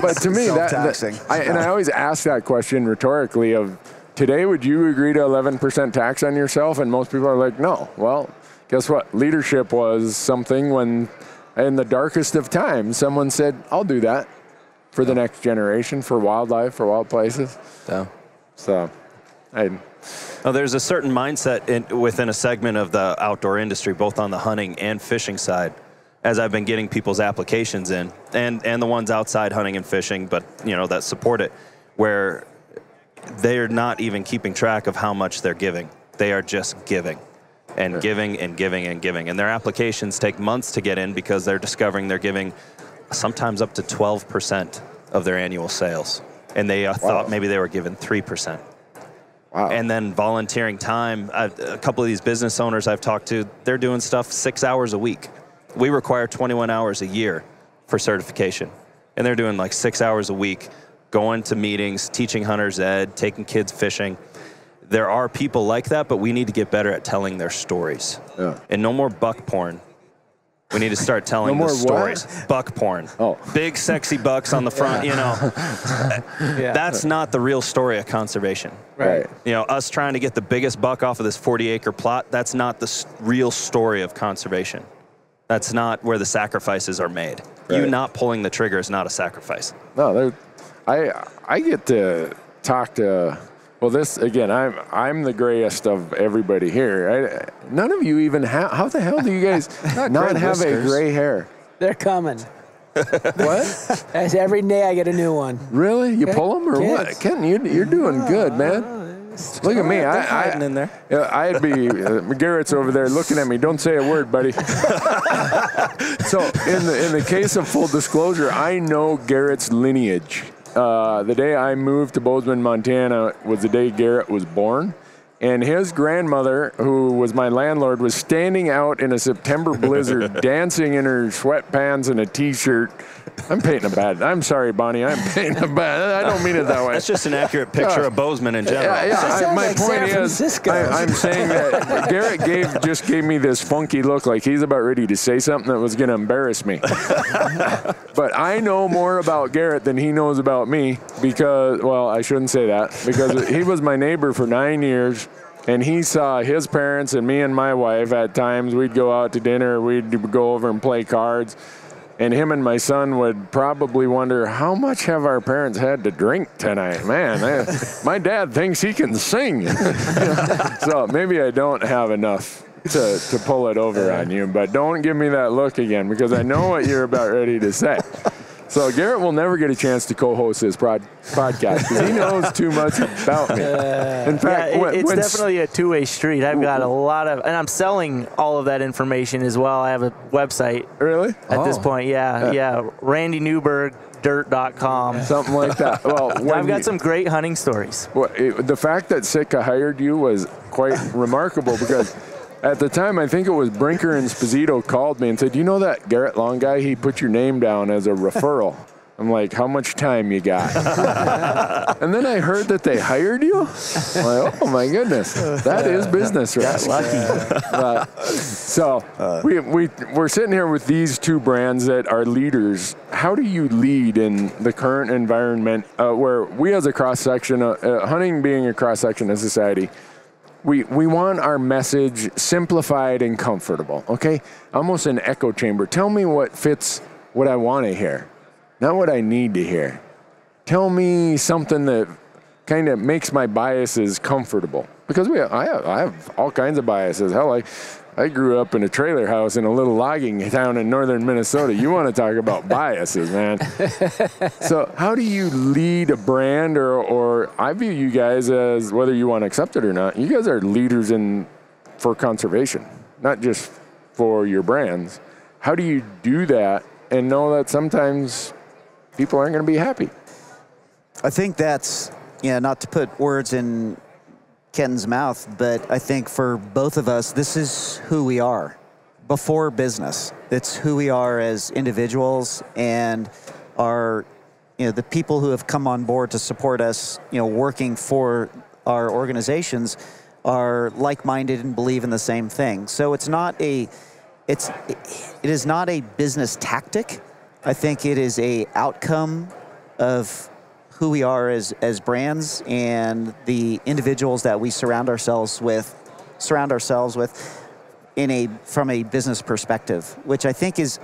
but to me, I always ask that question rhetorically of, today, would you agree to 11% tax on yourself? And most people are like, no. Well, guess what? Leadership was something when, in the darkest of times, someone said, I'll do that for the next generation, for wildlife, for wild places. There's a certain mindset within a segment of the outdoor industry, both on the hunting and fishing side, as I've been getting people's applications in, and the ones outside hunting and fishing, but that support it, where they're not even keeping track of how much they're giving. They are just giving and giving and giving and giving. And their applications take months to get in because they're discovering they're giving sometimes up to 12% of their annual sales. And they thought maybe they were given 3%. Wow. And then volunteering time. A couple of these business owners I've talked to, they're doing stuff 6 hours a week. We require 21 hours a year for certification. And they're doing like 6 hours a week, going to meetings, teaching hunters ed, taking kids fishing. There are people like that, but we need to get better at telling their stories. Yeah. And no more buck porn. We need to start telling No the more stories. what? Buck porn. Oh. Big, sexy bucks on the front, you know. That's not the real story of conservation. Right. You know, us trying to get the biggest buck off of this 40-acre plot, that's not the real story of conservation. That's not where the sacrifices are made. Right. You not pulling the trigger is not a sacrifice. No, I get to talk to. Well, this again. I'm the grayest of everybody here. None of you even have. How the hell do you guys not have a gray hair? They're coming. What? As every day I get a new one. Really? You pull them or Kids. what? Kenton, you're doing good, man. Look at me. hiding in there. I'd be Garrett's over there looking at me. Don't say a word, buddy. So in the case of full disclosure, I know Garrett's lineage. The day I moved to Bozeman, Montana, was the day Garrett was born. And his grandmother, who was my landlord, was standing out in a September blizzard, dancing in her sweatpants and a T-shirt. I'm painting a bad. I'm sorry, Bonnie. I'm painting a bad. I don't mean it that way. That's just an accurate picture of Bozeman in general. My like point San is, Francisco. I'm saying that Garrett just gave me this funky look, like he's about ready to say something that was going to embarrass me. But I know more about Garrett than he knows about me because, well, I shouldn't say that, because he was my neighbor for 9 years. And he saw his parents and me and my wife at times. We'd go out to dinner. We'd go over and play cards. And him and my son would probably wonder, how much have our parents had to drink tonight? Man, my dad thinks he can sing. So maybe I don't have enough to pull it over on you. But don't give me that look again, because I know what you're about ready to say. So Garrett will never get a chance to co-host this podcast because he knows too much about me. In fact, it's definitely a two-way street. I've got a lot of, and I'm selling all of that information as well. I have a website. Really? At this point, yeah. RandyNewbergDirt.com. Something like that. Well, I've got some great hunting stories. Well, the fact that Sitka hired you was quite remarkable because at the time, I think it was Brinker and Sposito called me and said, you know that Garrett Long guy, he put your name down as a referral. I'm like, how much time you got? And then I heard that they hired you. I'm like, oh my goodness, that is business, right? Lucky. We're sitting here with these two brands that are leaders. How do you lead in the current environment where we as a cross-section, hunting being a cross-section of society, we want our message simplified and comfortable, okay? Almost an echo chamber. Tell me what fits what I want to hear, not what I need to hear. Tell me something that kind of makes my biases comfortable. Because I have all kinds of biases. Hell, I grew up in a trailer house in a little logging town in northern Minnesota. You want to talk about biases, man. So how do you lead a brand, or I view you guys as, whether you want to accept it or not, you guys are leaders for conservation, not just for your brands. How do you do that and know that sometimes people aren't going to be happy? I think that's, not to put words in Kenton's mouth, but I think for both of us, this is who we are before business. It's who we are as individuals, and our, the people who have come on board to support us, working for our organizations are like-minded and believe in the same thing. So it is not a business tactic. I think it is a outcome of who we are as brands and the individuals that we surround ourselves with from a business perspective, which I think it's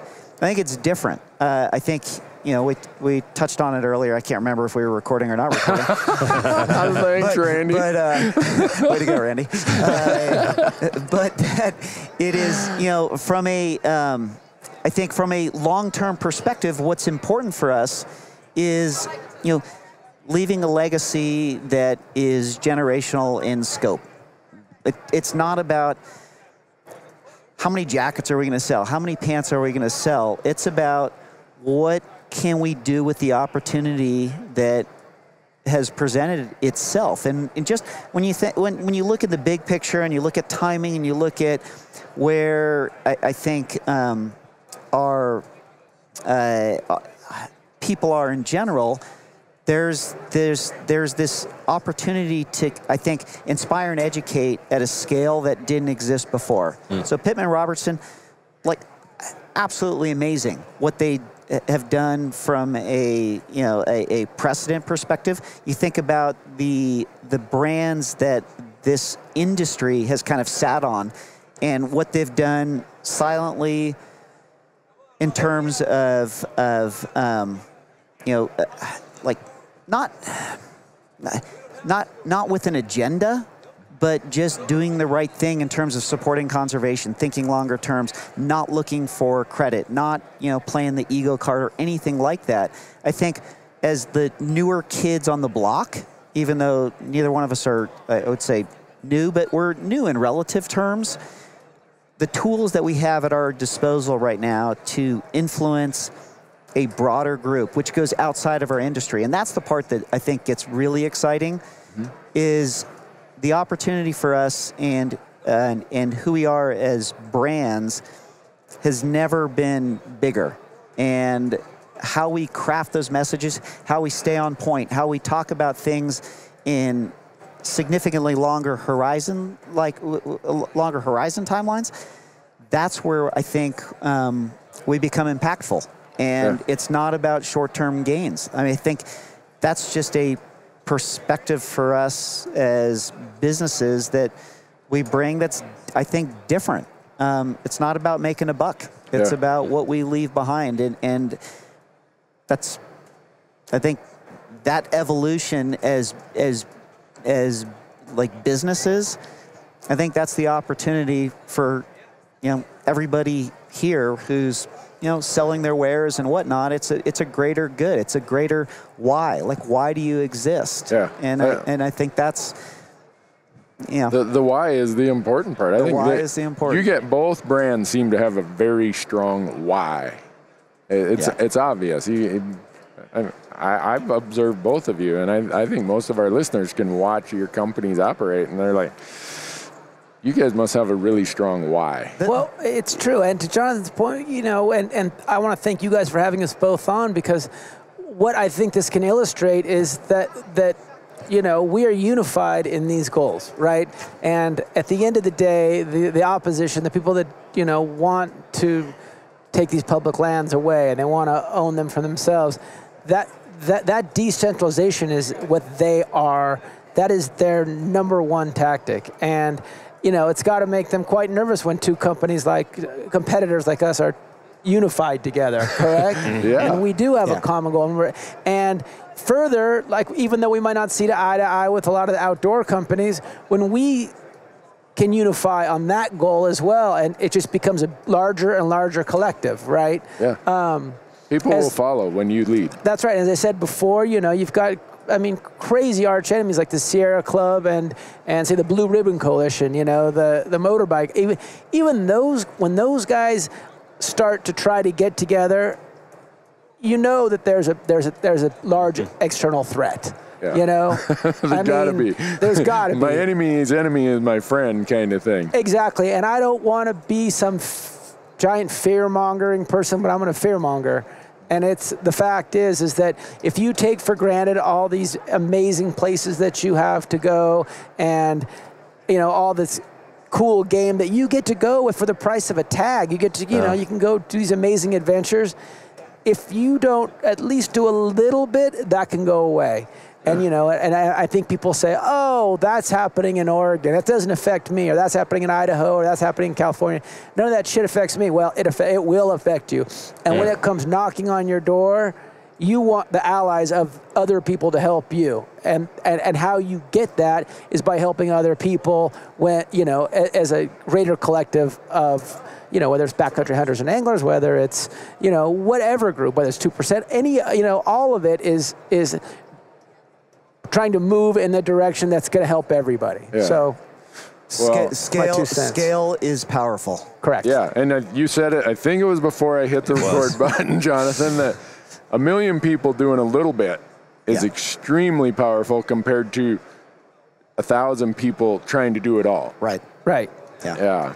different. I think, we touched on it earlier. I can't remember if we were recording or not recording. Thanks, Randy. But way to go, Randy. But that it is, from I think from a long-term perspective, what's important for us is, leaving a legacy that is generational in scope. It's not about how many jackets are we going to sell, how many pants are we going to sell. It's about what can we do with the opportunity that has presented itself. And just when you look at the big picture and you look at timing and you look at where I think our people are in general, there's this opportunity to, I think, inspire and educate at a scale that didn't exist before. So Pittman Robertson, absolutely amazing what they have done from a precedent perspective. You think about the brands that this industry has kind of sat on, and what they've done silently in terms of like not with an agenda, but just doing the right thing in terms of supporting conservation, thinking longer terms, not looking for credit, not playing the ego card or anything like that. I think as the newer kids on the block, even though neither one of us are, I would say, new, but we're new in relative terms, the tools that we have at our disposal right now to influence a broader group, which goes outside of our industry. And that's the part that I think gets really exciting, is the opportunity for us and who we are as brands has never been bigger. And how we craft those messages, how we stay on point, how we talk about things in significantly longer horizon timelines, that's where I think we become impactful. And it's not about short-term gains. I mean, I think that's just a perspective for us as businesses that we bring that's, I think, different. It's not about making a buck. It's about what we leave behind. And that's, I think, that evolution as like businesses, I think that's the opportunity for, everybody here who's, selling their wares and whatnot. It's a greater good. It's a greater why. Like, why do you exist? Yeah. And I think that's, the why is the important part. I think why is the important. You get both brands seem to have a very strong why. It's obvious. I've observed both of you, and I think most of our listeners can watch your companies operate, and they're like, you guys must have a really strong why. Well, it's true. And to Jonathan's point, and I want to thank you guys for having us both on, because what I think this can illustrate is that we are unified in these goals, right? And at the end of the day, the opposition, the people that, want to take these public lands away and they want to own them for themselves, that decentralization is what they are. That is their number one tactic. And it's got to make them quite nervous when two competitors like us are unified together, correct? Yeah. And we do have a common goal. And further, like, even though we might not see eye to eye with a lot of the outdoor companies, when we can unify on that goal as well, and it just becomes a larger and larger collective, right? Yeah. People will follow when you lead. That's right. As I said before, you've got, crazy arch enemies like the Sierra Club and say the Blue Ribbon Coalition, the motorbike. Even those, when those guys start to try to get together, that there's a large external threat. Yeah. There's gotta be. There's gotta be. My enemy's enemy is my friend, kind of thing. Exactly. And I don't want to be some giant fear-mongering person, but I'm going to fear-monger. And the fact is that if you take for granted all these amazing places that you have to go, and all this cool game that you get to go with for the price of a tag, you get to you can go do these amazing adventures. If you don't at least do a little bit, that can go away. And and I think people say, oh, that's happening in Oregon, that doesn't affect me, or that's happening in Idaho, or that's happening in California. None of that shit affects me. Well, it will affect you. And when it comes knocking on your door, you want the allies of other people to help you. And how you get that is by helping other people when, as a greater collective of, whether it's backcountry hunters and anglers, whether it's, whatever group, whether it's 2%, all of it is trying to move in the direction that's going to help everybody. Yeah. So, scale is powerful. Correct. Yeah, and you said it, I think it was before I hit the record button, Jonathan, that 1 million people doing a little bit is extremely powerful compared to 1,000 people trying to do it all. Right. Yeah.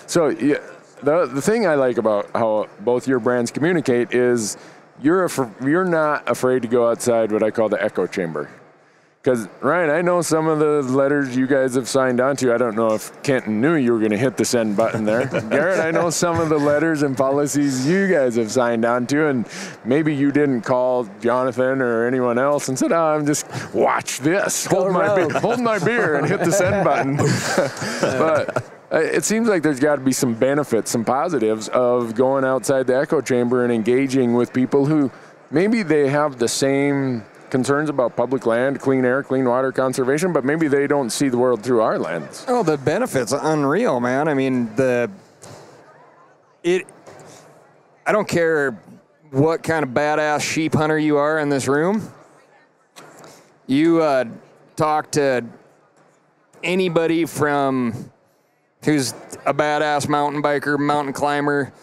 So the thing I like about how both your brands communicate is you're not afraid to go outside what I call the echo chamber. Because, Ryan, I know some of the letters you guys have signed on to. I don't know if Kenton knew you were going to hit the send button there. Garrett, I know some of the letters and policies you guys have signed on to, and maybe you didn't call Jonathan or anyone else and said, I'm just, watch this. Hold my beer and hit the send button. But it seems like there's got to be some benefits, some positives of going outside the echo chamber and engaging with people who maybe they have the same concerns about public land, clean air, clean water conservation, but maybe they don't see the world through our lens. Oh, the benefits are unreal, man. I mean, I don't care what kind of badass sheep hunter you are in this room. You talk to anybody from who's a badass mountain biker, mountain climber,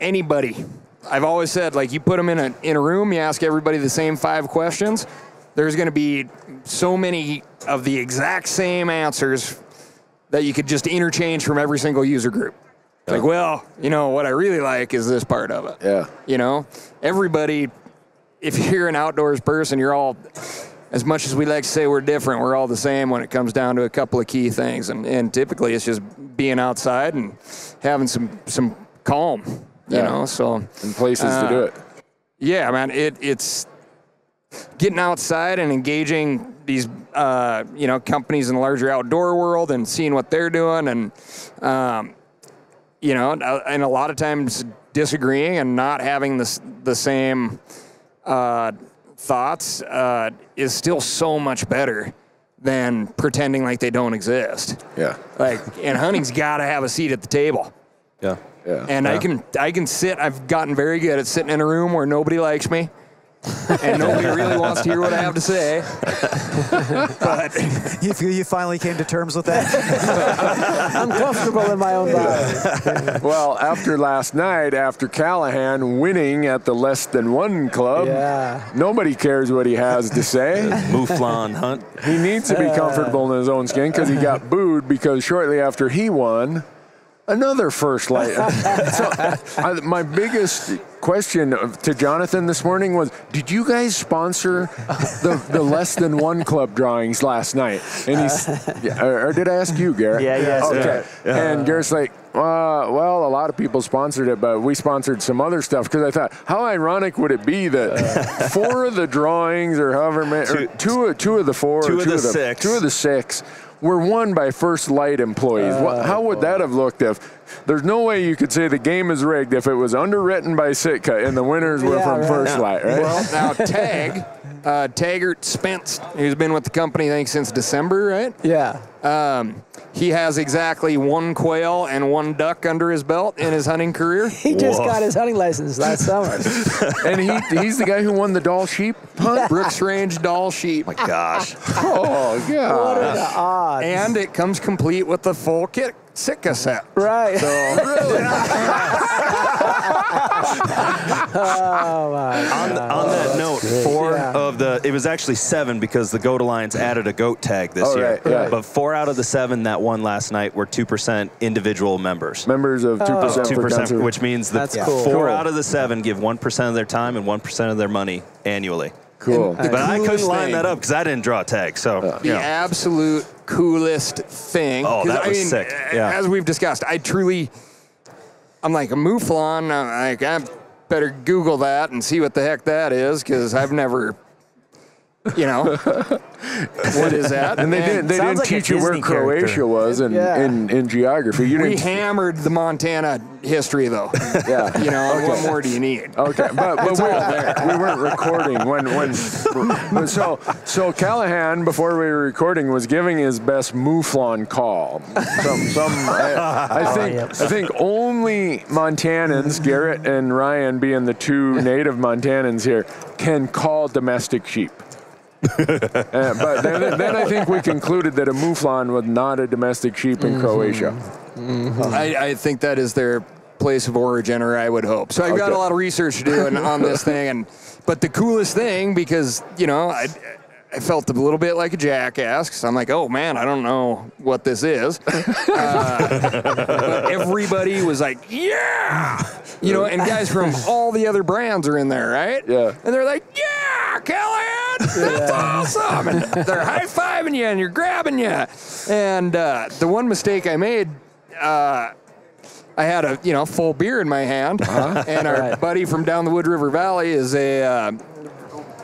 anybody. I've always said, like, you put them in a room, you ask everybody the same 5 questions, there's going to be so many of the exact same answers that you could just interchange from every single user group. Yeah. Like, well, you know, what I really like is this part of it. Yeah. You know, everybody, if you're an outdoors person, you're all, as much as we like to say we're different, we're all the same when it comes down to a couple of key things. And typically it's just being outside and having some calm. You know, so. And places to do it. Yeah, man, it's getting outside and engaging these, companies in the larger outdoor world and seeing what they're doing and, and a lot of times disagreeing and not having the same thoughts is still so much better than pretending like they don't exist. Yeah. Like, and hunting's got to have a seat at the table. Yeah. Yeah. And I can sit. I've gotten very good at sitting in a room where nobody likes me, and nobody really wants to hear what I have to say. But You finally came to terms with that? I'm comfortable in my own body. Well, after last night, after Callaghan winning at the less than one club, nobody cares what he has to say. Mouflon hunt. He needs to be comfortable in his own skin because he got booed because shortly after he won, another First Lite. So, my biggest question to Jonathan this morning was, did you guys sponsor the less than one club drawings last night? And or did I ask you, Garrett? Yeah, yes. Okay. Yeah. And Garrett's like, well, a lot of people sponsored it, but we sponsored some other stuff because I thought, how ironic would it be that 4 of the drawings or however many, or two of the 4, two or of the 6 were won by First Lite employees. How would that have looked if there's no way you could say the game is rigged if it was underwritten by Sitka and the winners were from First Lite, right? Well, now Taggart Spence, who's been with the company, I think, since December, right? Yeah. He has exactly 1 quail and 1 duck under his belt in his hunting career. He just got his hunting license last summer. And he's the guy who won the Doll sheep hunt? Brooks Range Doll sheep. My gosh. Oh, God. What are the odds? And it comes complete with the full kit Sitka set. Right. So, really? Oh, my God. On that note, 4 of it was actually 7 because the Goat Alliance added a goat tag this year. Right. But 4 out of the 7 that won last night were 2% individual members. Members of 2%. 2%, which means that That's cool. 4 out of the 7 give 1% of their time and 1% of their money annually. Cool. But I couldn't line that up because I didn't draw a tag. So the absolute coolest thing. Oh, that was sick. Yeah. As we've discussed, I'm like, a mouflon. I better Google that and see what the heck that is because I've never, what is that? And they didn't like teach a you where Disney Croatia character. was in geography. We hammered the Montana history, though. Yeah. What more do you need? Okay, but we weren't recording when so Callaghan, before we were recording, was giving his best mouflon call. I think only Montanans, Garrett and Ryan being the 2 native Montanans here, can call domestic sheep. But then I think we concluded that a mouflon was not a domestic sheep in Croatia. Mm-hmm. I think that is their place of origin, or I would hope. So I've got a lot of research to do on this thing. But the coolest thing, because, I felt a little bit like a jackass, because I'm like, oh, man, I don't know what this is. But everybody was like, yeah! And guys from all the other brands are in there, right? Yeah. And they're like, yeah, Callaghan! That's awesome. And they're high-fiving you and you're grabbing you. And the one mistake I made, I had a full beer in my hand, and our buddy from down the Wood River Valley is a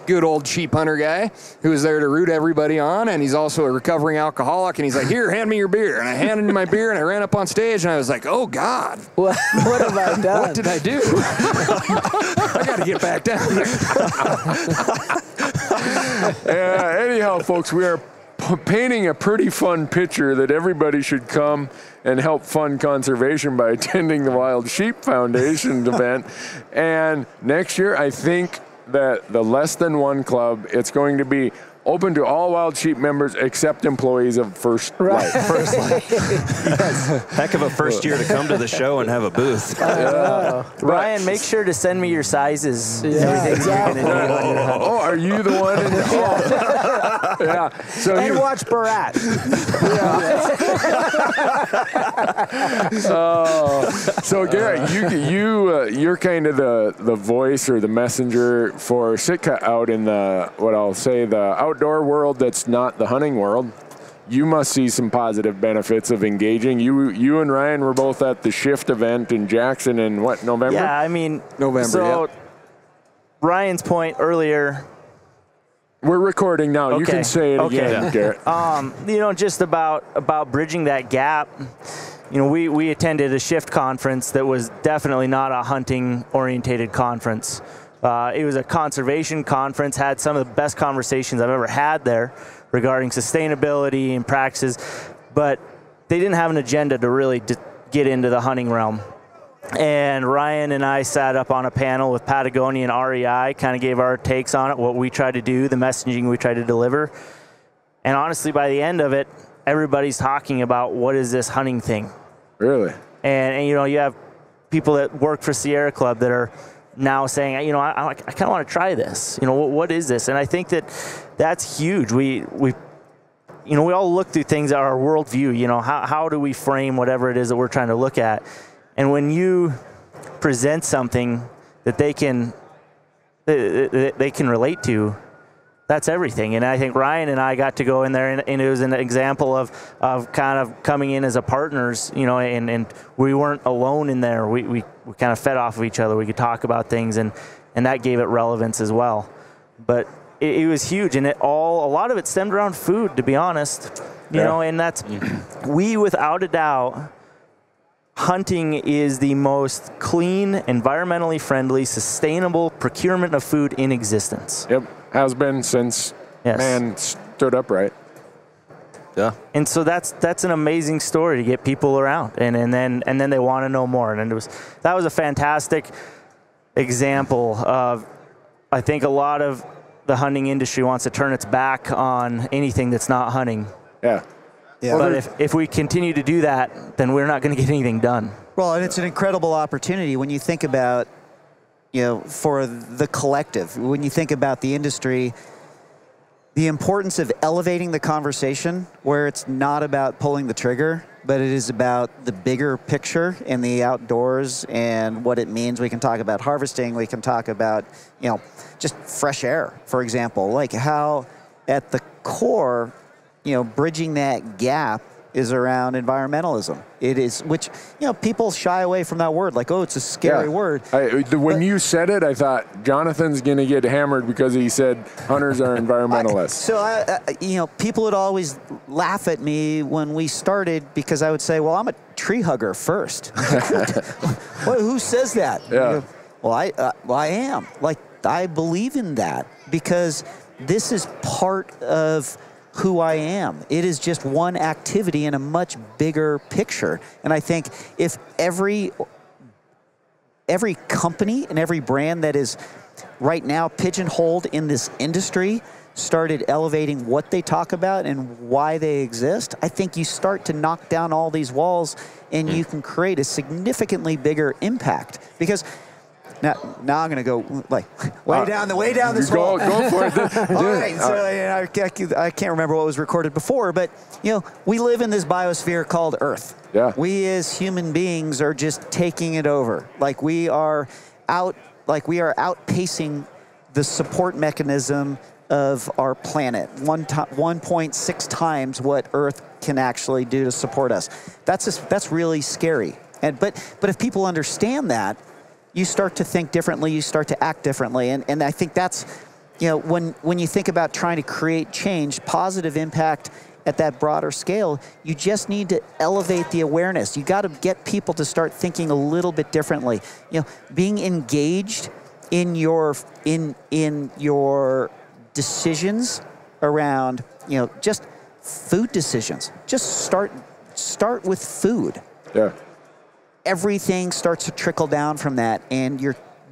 good old sheep hunter guy who was there to root everybody on, and he's also a recovering alcoholic, and he's like, here, hand me your beer. And I handed him my beer, and I ran up on stage, and I was like, oh, God. What have I done? What did I do? I got to get back down there. Anyhow, folks, we are painting a pretty fun picture that everybody should come and help fund conservation by attending the Wild Sheep Foundation event. And next year, I think that the Less Than One Club, it's going to be open to all Wild Sheep members except employees of First Lite. First Lite. Yes. Heck of a first year to come to the show and have a booth. Ryan, make sure to send me your sizes. Yeah, exactly. Oh, are you the one? Yeah. So And watch Barat. So Garrett, you're kind of the voice or the messenger for Sitka out in the outdoor world that's not the hunting world. You must see some positive benefits of engaging. You and Ryan were both at the Shift event in Jackson in November? Yeah, I mean, November, so Ryan's point earlier. We're recording now. Okay. You can say it again, Garrett. Just about bridging that gap. We attended a Shift conference that was definitely not a hunting-orientated conference. It was a conservation conference, had some of the best conversations I've ever had there regarding sustainability and practices, but they didn't have an agenda to really get into the hunting realm. And Ryan and I sat up on a panel with Patagonia and REI, kind of gave our takes on it, what we try to do, the messaging we try to deliver. And honestly, by the end of it, everybody's talking about what is this hunting thing. Really? And you have people that work for Sierra Club that are now saying, I kind of want to try this. What is this? And I think that's huge. We all look through things at our worldview. How do we frame whatever it is that we're trying to look at? And when you present something that they can relate to, that's everything. And I think Ryan and I got to go in there, and it was an example of kind of coming in as a partners, and we weren't alone in there. We kind of fed off of each other. We could talk about things, and that gave it relevance as well. But it was huge, and a lot of it stemmed around food, to be honest. And that's, without a doubt, hunting is the most clean, environmentally friendly, sustainable procurement of food in existence. Yep, has been since man stood upright. Yeah. And so that's an amazing story to get people around, and then they want to know more. And that was a fantastic example of, I think a lot of the hunting industry wants to turn its back on anything that's not hunting. Yeah. Yeah. But if we continue to do that, then we're not going to get anything done. Well, and it's an incredible opportunity when you think about, for the collective, when you think about the industry, the importance of elevating the conversation where it's not about pulling the trigger, but it is about the bigger picture in the outdoors and what it means. We can talk about harvesting. We can talk about, just fresh air, for example, like how at the core, bridging that gap is around environmentalism. It is, which, people shy away from that word, like, oh, it's a scary word. When you said it, I thought Jonathan's going to get hammered because he said hunters are environmentalists. People would always laugh at me when we started because I would say, well, I'm a tree hugger first. Well, who says that? Yeah. I am. Like, I believe in that because this is part of who I am. It is just one activity in a much bigger picture. And I think if every company and every brand that is right now pigeonholed in this industry started elevating what they talk about and why they exist, I think you start to knock down all these walls and you can create a significantly bigger impact. Because now I'm going to go like way down this wall. Go for it. All right, so I can't remember what was recorded before, but we live in this biosphere called Earth. Yeah. We as human beings are just taking it over. Like we are outpacing the support mechanism of our planet, 1.6 times what Earth can actually do to support us. That's really scary. But if people understand that, you start to think differently, you start to act differently. And I think that's, when you think about trying to create change, positive impact at that broader scale, you just need to elevate the awareness. You got to get people to start thinking a little bit differently. Being engaged in your decisions around, just food decisions. Just start with food. Yeah. Everything starts to trickle down from that, and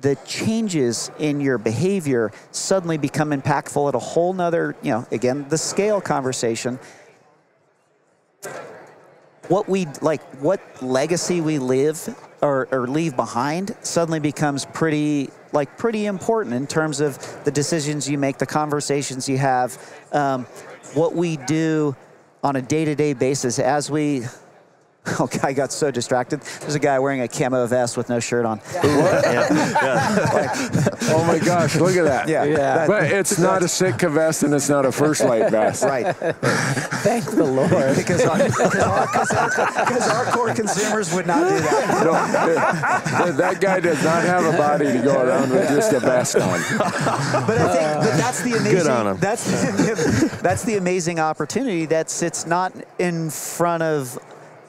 the changes in your behavior suddenly become impactful at a whole nother, again, the scale conversation. What legacy we live or leave behind suddenly becomes pretty important in terms of the decisions you make, the conversations you have, what we do on a day-to-day basis as we. Oh, I got so distracted. There's a guy wearing a camo vest with no shirt on. Oh my gosh, look at that. Yeah. But it's not a Sitka vest and it's not a First Lite vest. Right. Thank the Lord. Because our core consumers would not do that. No, that guy does not have a body to go around with just a vest on. But that's the amazing. Good on him. That's the amazing opportunity that sits not in front of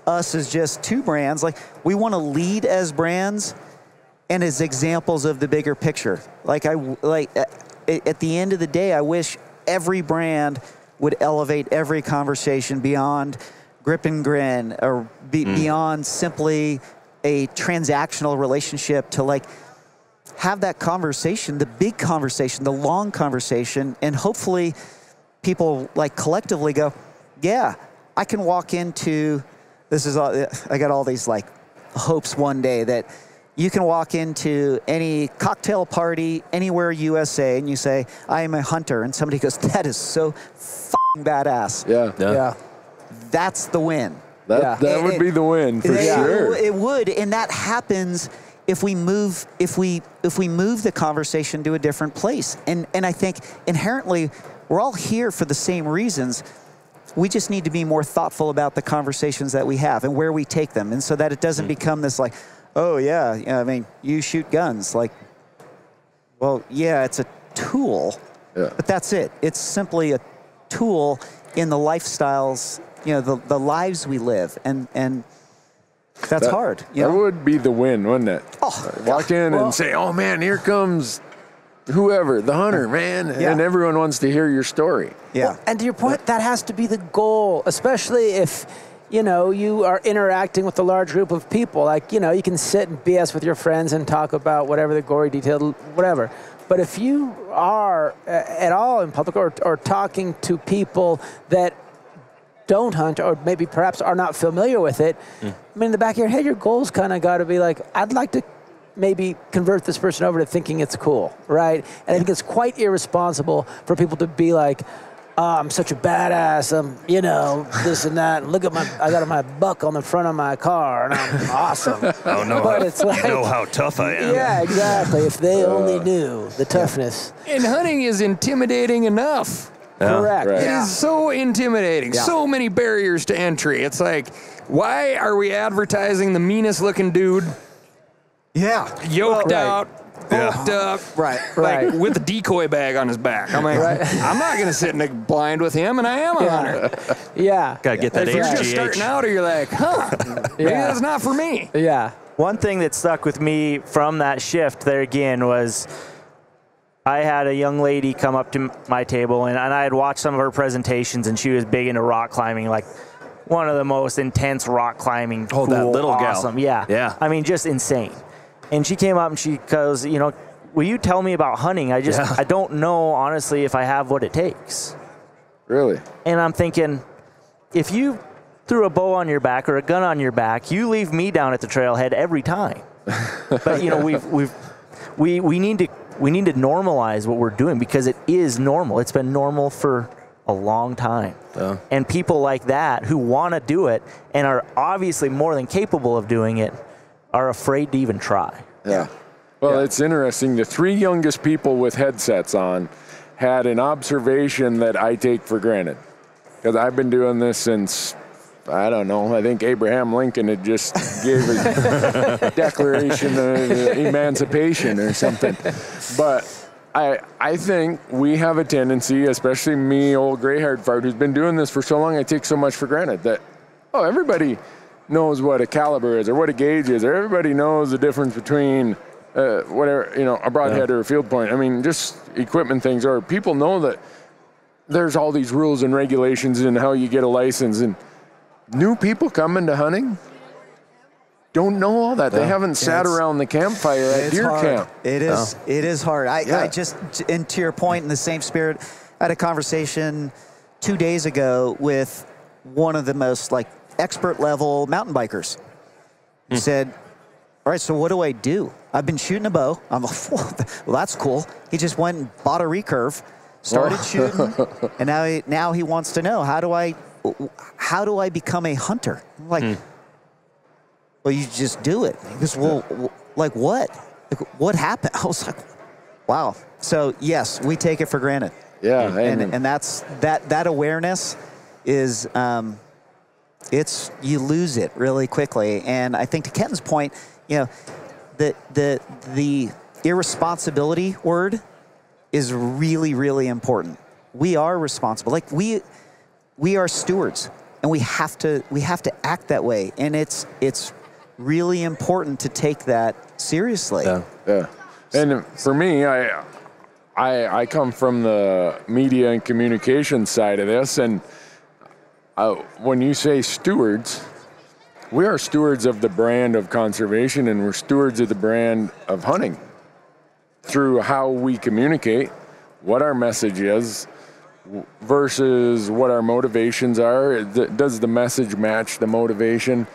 us as just two brands. Like, we want to lead as brands and as examples of the bigger picture. At the end of the day, I wish every brand would elevate every conversation beyond grip and grin or beyond simply a transactional relationship to have that conversation, the big conversation, the long conversation, and hopefully people collectively go, yeah, I can walk into. I got all these hopes one day that you can walk into any cocktail party anywhere USA and you say, I am a hunter. And somebody goes, that is so fucking badass. Yeah. That's the win. That would be the win for sure. It would. And that happens if we move the conversation to a different place. And I think inherently we're all here for the same reasons. We just need to be more thoughtful about the conversations that we have and where we take them, and so that it doesn't become this oh yeah, I mean, you shoot guns. Well, yeah, it's a tool, but that's it. It's simply a tool in the lifestyles, the lives we live, and that's hard. That would be the win, wouldn't it? Walk in and say, oh man, here comes whoever, the hunter, man, and everyone wants to hear your story. Yeah. Well, and to your point, that has to be the goal, especially if, you are interacting with a large group of people. You can sit and BS with your friends and talk about whatever the gory detail, whatever. But if you are at all in public or talking to people that don't hunt or maybe perhaps are not familiar with it, I mean, in the back of your head, your goals kind of got to be I'd like to maybe convert this person over to thinking it's cool, right? And I think it's quite irresponsible for people to be I'm such a badass, this and that, and look at I got my buck on the front of my car, and I'm awesome. Oh, no, but it's you know how tough I am. Yeah, exactly. If they only knew the toughness. And hunting is intimidating enough. Correct. Right. It is so intimidating. Yeah. So many barriers to entry. It's why are we advertising the meanest looking dude? Yeah. Yoked out, hooked up, Right. with a decoy bag on his back. I'm I'm not going to sit in a blind with him, and I am a hunter. Yeah. Gotta get that If you're just HGH. starting out, or you're maybe that's not for me. Yeah. One thing that stuck with me from that shift there again was I had a young lady come up to my table, and I had watched some of her presentations, and she was big into rock climbing, one of the most intense rock climbing. Oh, that little gal. Awesome. Yeah. Yeah. I mean, just insane. And she came up and she goes, will you tell me about hunting? I don't know, honestly, if I have what it takes. Really? And I'm thinking, if you threw a bow on your back or a gun on your back, you leave me down at the trailhead every time. But we need to normalize what we're doing because it is normal. It's been normal for a long time. Yeah. And people like that who want to do it and are obviously more than capable of doing it are afraid to even try. Yeah. Well, it's interesting. The three youngest people with headsets on had an observation that I take for granted. Because I've been doing this since, I don't know, I think Abraham Lincoln had just gave his Declaration of Emancipation or something. But I think we have a tendency, especially me, old gray-haired fart, who's been doing this for so long, I take so much for granted that, oh, everybody knows what a caliber is or what a gauge is, or everybody knows the difference between whatever, you know, a broadhead or a field point. I mean, just equipment things, or people know that there's all these rules and regulations and how you get a license, and new people coming to hunting don't know all that. They haven't sat around the campfire at deer camp. It is hard. I just, and to your point, in the same spirit, I had a conversation 2 days ago with one of the most like expert level mountain bikers. He said, all right, so what do I do? I've been shooting a bow. I'm like, well, that's cool. He just went and bought a recurve, started shooting, and now he wants to know, how do I become a hunter? I'm like, well, you just do it. He goes, well, like what? Like, what happened? I was like, wow. So yes, we take it for granted. Yeah, and that's that awareness is you lose it really quickly. And I think to Kenton's point, you know, the irresponsibility word is really, really important. We are responsible. Like we are stewards, and we have to act that way. And it's really important to take that seriously. Yeah. And for me, I come from the media and communication side of this, and when you say stewards, we are stewards of the brand of conservation, and we're stewards of the brand of hunting through how we communicate, what our message is, versus what our motivations are. Does the message match the motivation?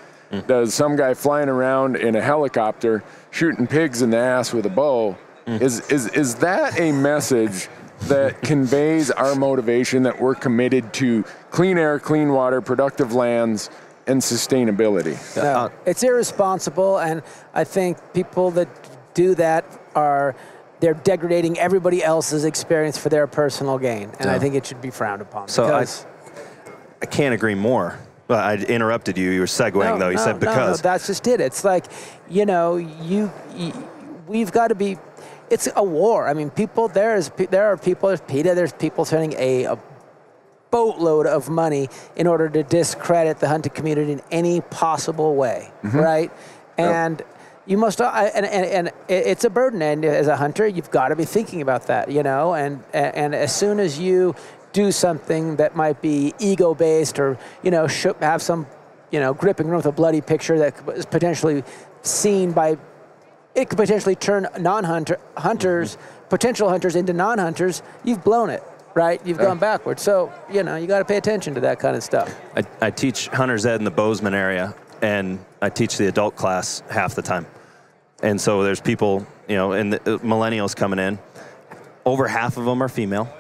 Does some guy flying around in a helicopter shooting pigs in the ass with a bow, is that a message that conveys our motivation that we're committed to clean air, clean water, productive lands, and sustainability? No, it's irresponsible, and I think people that do that they're degrading everybody else's experience for their personal gain, and I think it should be frowned upon. So I can't agree more. Well, I interrupted you. You were segueing, though. You said because. No, that's just it. It's like, you know, we've got to be. It's a war. I mean, there's people spending a boatload of money in order to discredit the hunting community in any possible way, right? And you must, and it's a burden. And as a hunter, you've got to be thinking about that, you know. And as soon as you do something that might be ego-based, or, you know, have some, you know, gripping room with a bloody picture that is potentially seen by, it could potentially turn potential hunters into non-hunters, you've blown it, right? You've gone backwards. So, you know, you got to pay attention to that kind of stuff. I teach hunter's ed in the Bozeman area, and I teach the adult class half the time. And so there's people, you know, and the millennials coming in. Over half of them are female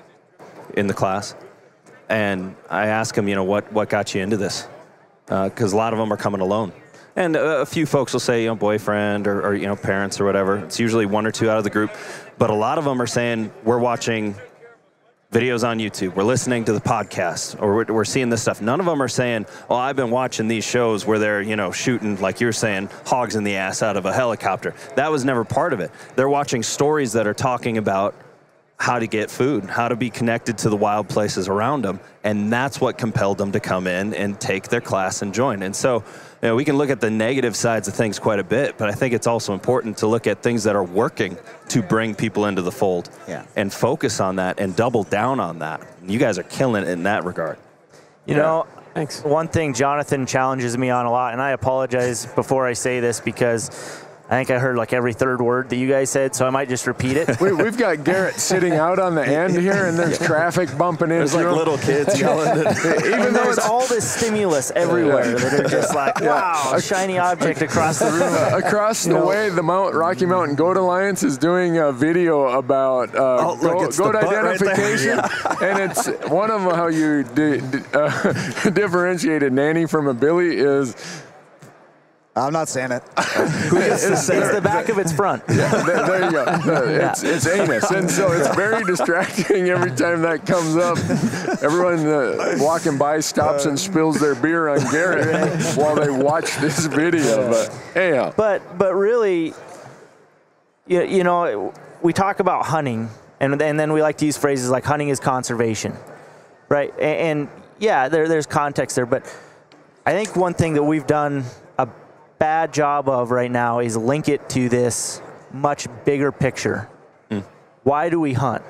in the class. And I ask them, you know, what got you into this? Because a lot of them are coming alone. And a few folks will say, you know, boyfriend or, you know, parents or whatever. It's usually one or two out of the group. But a lot of them are saying, we're watching videos on YouTube, we're listening to the podcast, or we're seeing this stuff. None of them are saying, oh, I've been watching these shows where they're, you know, shooting, like you're saying, hogs in the ass out of a helicopter. That was never part of it. They're watching stories that are talking about how to get food, how to be connected to the wild places around them. And that's what compelled them to come in and take their class and join. And so, you know, we can look at the negative sides of things quite a bit, but I think it's also important to look at things that are working to bring people into the fold and focus on that and double down on that. You guys are killing it in that regard. You know, thanks. One thing Jonathan challenges me on a lot, and I apologize before I say this because I think I heard like every third word that you guys said, so I might just repeat it. We've got Garrett sitting out on the end here, and there's traffic bumping in. There's like little kids yelling. Even though there's all this stimulus everywhere that are just like, wow, a shiny object across the room. Across the way, the Rocky Mountain Goat Alliance is doing a video about goat identification, and it's one of them how you differentiate a nanny from a billy is I'm not saying it. It's the back of its front. Yeah, there you go. It's anus, and so it's very distracting every time that comes up. Everyone walking by stops and spills their beer on Garrett while they watch this video. But anyhow. But really, you know, we talk about hunting, and then we like to use phrases like hunting is conservation, right? And yeah, there's context there, but I think one thing that we've done a bad job of right now is link it to this much bigger picture. Why do we hunt?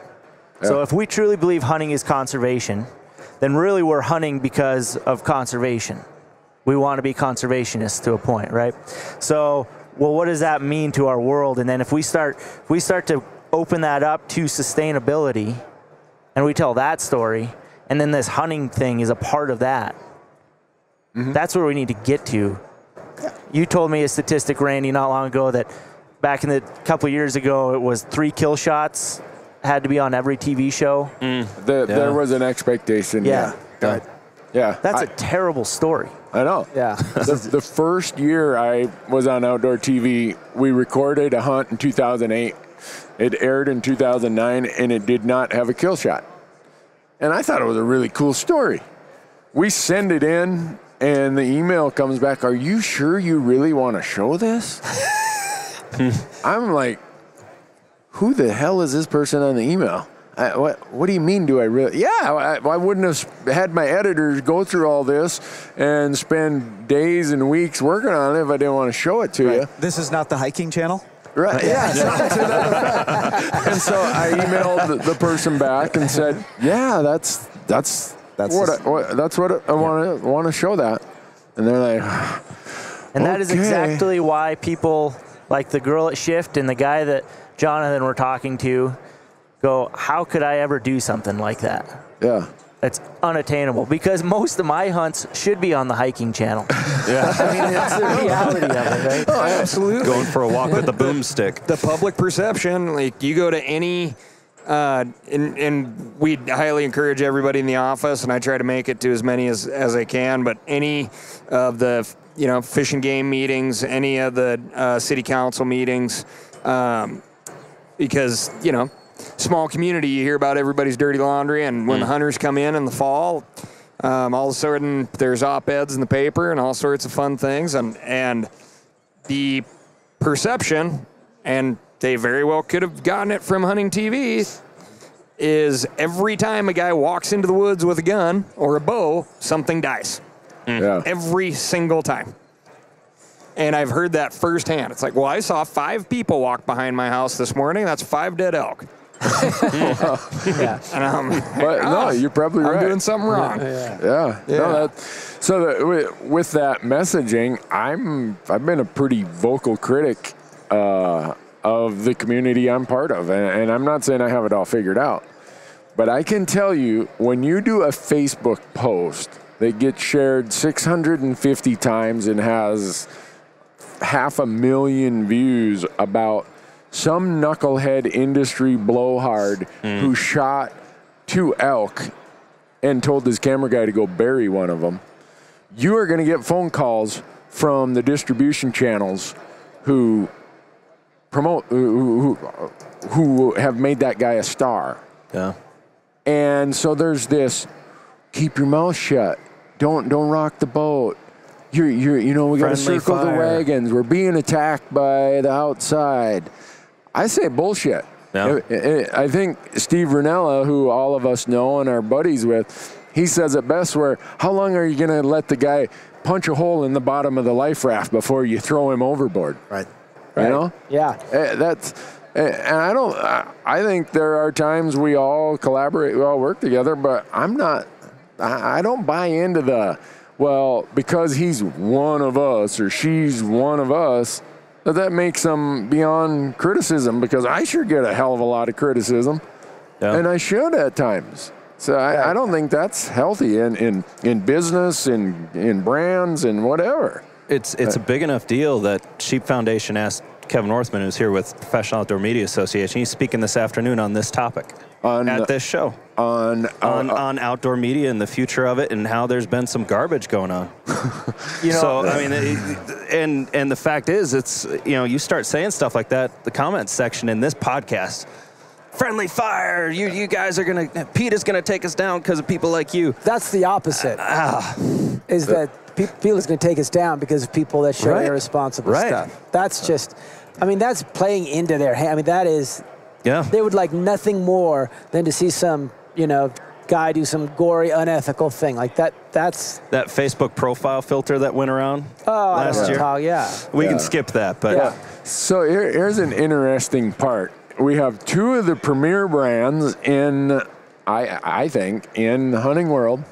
Yeah. So if we truly believe hunting is conservation, then really we're hunting because of conservation. We want to be conservationists to a point, right? So, well, what does that mean to our world? And then if we start to open that up to sustainability, and we tell that story, and then this hunting thing is a part of that, that's where we need to get to. You told me a statistic, Randy, not long ago that back in the couple years ago, it was 3 kill shots had to be on every TV show. There was an expectation. Yeah. That's a terrible story. I know. Yeah. The first year I was on outdoor TV, we recorded a hunt in 2008. It aired in 2009, and it did not have a kill shot. And I thought it was a really cool story. We send it in, and the email comes back, "Are you sure you really want to show this?" I'm like, who the hell is this person on the email? What do you mean, do I really? Yeah, I wouldn't have had my editors go through all this and spend days and weeks working on it if I didn't want to show it to you. This is not the hiking channel? Right, yeah. And so I emailed the person back and said, yeah, that's what I want to show that. And they're like, and that is exactly why people like the girl at Shift and the guy that Jonathan were talking to go, how could I ever do something like that? Yeah. It's unattainable because most of my hunts should be on the hiking channel. Yeah. I mean, it's the reality of it, right? Oh, absolutely. Going for a walk with the boomstick. The public perception, like you go to any, and we highly encourage everybody in the office, and I try to make it to as many as I can, but any of the, fish and game meetings, any of the city council meetings, because, small community, you hear about everybody's dirty laundry, and when the hunters come in the fall, all of a sudden there's op-eds in the paper and all sorts of fun things, and the perception, and they very well could have gotten it from hunting TV, is every time a guy walks into the woods with a gun or a bow, something dies. Yeah. Every single time. And I've heard that firsthand. It's like, well, I saw 5 people walk behind my house this morning. That's 5 dead elk. Yeah. And I'm like, but no, you're probably right. I'm doing something wrong. Yeah. No, with that messaging, I've been a pretty vocal critic of the community I'm part of, and I'm not saying I have it all figured out, but I can tell you when you do a Facebook post that gets shared 650 times and has 500,000 views about some knucklehead industry blowhard who shot 2 elk and told his camera guy to go bury one of them, you are going to get phone calls from the distribution channels who promote, who have made that guy a star. Yeah. And so there's this, keep your mouth shut. Don't rock the boat. We got to circle the wagons. We're being attacked by the outside. I say bullshit. Yeah. I think Steve Ranella, who all of us know and are buddies with, he says it best where, how long are you going to let the guy punch a hole in the bottom of the life raft before you throw him overboard? Right. You know? Yeah. And I think there are times we all collaborate, we all work together, but I don't buy into because he's one of us or she's one of us, that makes them beyond criticism, because I sure get a hell of a lot of criticism, and I should at times. So I don't think that's healthy in business, in brands, and whatever. It's a big enough deal that Sheep Foundation asked Kevin Northman, who's here with Professional Outdoor Media Association. He's speaking this afternoon on this topic at this show on outdoor media and the future of it, and how there's been some garbage going on. and the fact is, it's, you start saying stuff like that, the comments section in this podcast, friendly fire, you guys are Pete is gonna take us down because of people like you. That's the opposite. Is that people is going to take us down because of people that show irresponsible stuff. That's just, that's playing into their hand. That is, they would like nothing more than to see some, guy do some gory, unethical thing like that. That's that Facebook profile filter that went around last year. We can skip that, but So here's an interesting part. We have two of the premier brands in, I think, in the hunting world.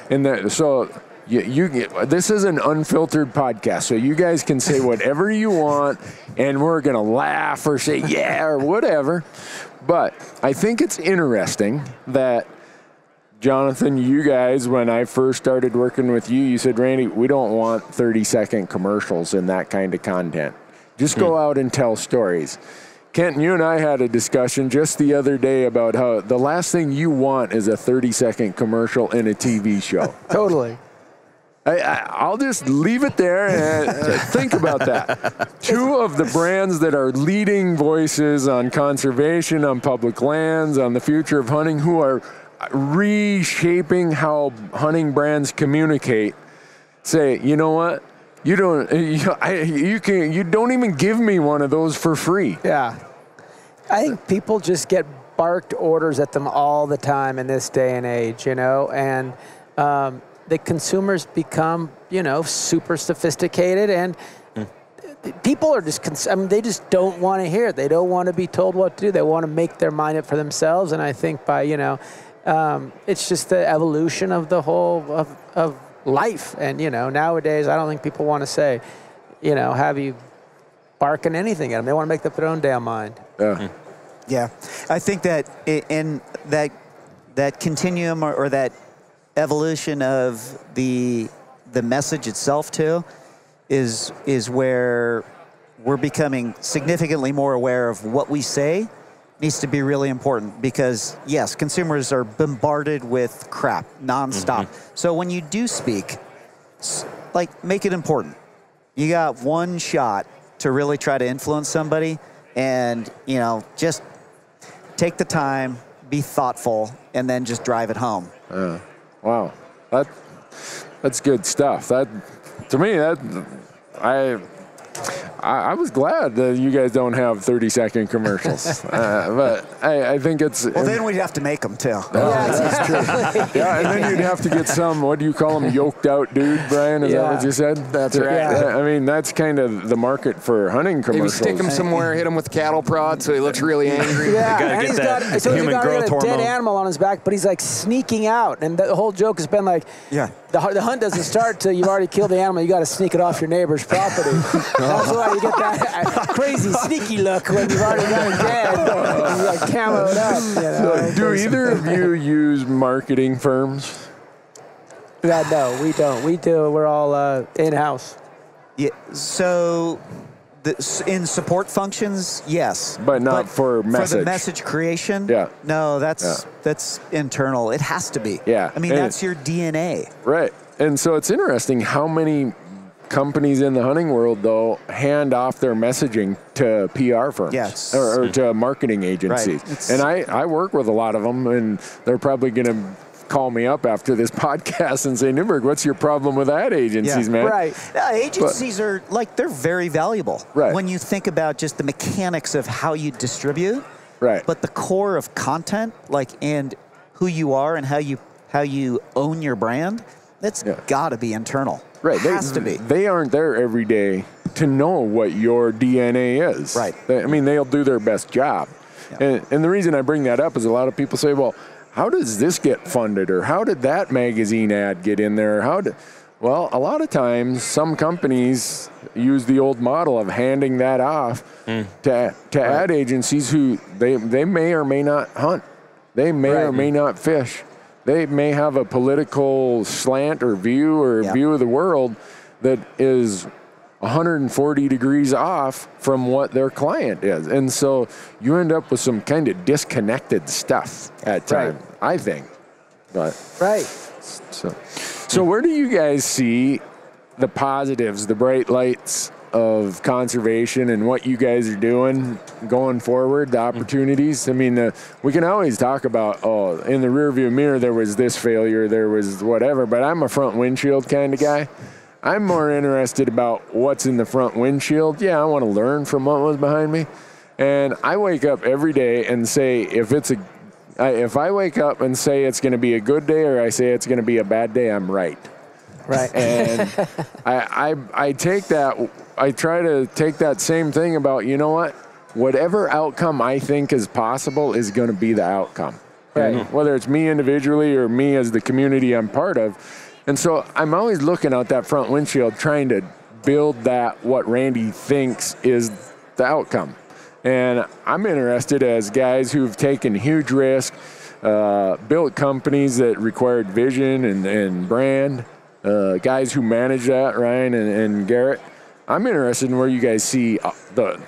This is an unfiltered podcast, so you guys can say whatever you want, and we're gonna laugh or say or whatever. But I think it's interesting that, Jonathan, you guys, when I first started working with you, you said, Randy, we don't want 30-second commercials and that kind of content. Just go out and tell stories. Kenton, you and I had a discussion just the other day about how the last thing you want is a 30-second commercial in a TV show. Totally. I'll just leave it there and think about that. Two of the brands that are leading voices on conservation, on public lands, on the future of hunting, who are reshaping how hunting brands communicate, say, you know what? You don't even give me one of those for free. Yeah. I think people just get barked orders at them all the time in this day and age, and the consumers become, super sophisticated, and people are just, they just don't want to hear it. They don't want to be told what to do. They want to make their mind up for themselves. And I think by, it's just the evolution of the whole of life. And, nowadays, I don't think people want to say, have you barking anything at them. They want to make up their own damn mind. Yeah. I think that in that continuum or that evolution of the message itself too is where we're becoming significantly more aware of what we say needs to be really important, because yes, consumers are bombarded with crap nonstop. So when you do speak, make it important. You got one shot to really try to influence somebody, and just take the time, be thoughtful, and then just drive it home. Wow, that's good stuff. That, to me, I was glad that you guys don't have 30-second commercials, but I think it's. Well, then we'd have to make them too. That's true. Yeah, and then you'd have to get some. What do you call them? Yoked out dude, Brian? Is that what you said? That's right. Yeah. That's kind of the market for hunting commercials. Maybe stick him somewhere, hit him with cattle prod, so he looks really angry. Yeah, and he's got a dead animal on his back, but he's like sneaking out, and the whole joke has been like, the hunt doesn't start till you've already killed the animal. You got to sneak it off your neighbor's property. That's why you get that crazy sneaky look when you've already got it dead. You like camoed up. So do either of you use marketing firms? No, we don't. We do. We're all in-house. Yeah. So, in support functions, yes, but not for message. For the message creation, no, that's internal. It has to be. Yeah. That's your DNA. Right. And so it's interesting how many companies in the hunting world, though, hand off their messaging to PR firms or to marketing agencies. Right. And I work with a lot of them, and they're probably going to call me up after this podcast and say, Newberg, what's your problem with ad agencies, man? Right. Agencies are they're very valuable. Right. When you think about just the mechanics of how you distribute. Right. But the core of content, and who you are and how you own your brand, that's got to be internal. Right. Has to be. They aren't there every day to know what your DNA is. Right. They'll do their best job. Yeah. And the reason I bring that up is a lot of people say, well, how does this get funded, or how did that magazine ad get in there? Well, a lot of times some companies use the old model of handing that off to ad agencies who they may or may not hunt. They may or may not fish. They may have a political slant or view view of the world that is 140 degrees off from what their client is. And so you end up with some kind of disconnected stuff at times, I think. But right. So where do you guys see the positives, the bright lights of conservation and what you guys are doing going forward, the opportunities. I mean, we can always talk about, oh, in the rearview mirror there was this failure, there was whatever, but I'm a front windshield kind of guy. I'm more interested about what's in the front windshield. Yeah, I want to learn from what was behind me. And I wake up every day and say, if I wake up and say it's going to be a good day or I say it's going to be a bad day, I'm right. Right. And I take that, I try to take that same thing about, you know what, whatever outcome I think is possible is going to be the outcome. Right. And whether it's me individually or me as the community I'm part of. And so I'm always looking out that front windshield trying to build that, what Randy thinks is the outcome. And I'm interested as guys who've taken huge risks, built companies that required vision and brand, guys who manage that, Ryan and Garrett. I'm interested in where you guys see the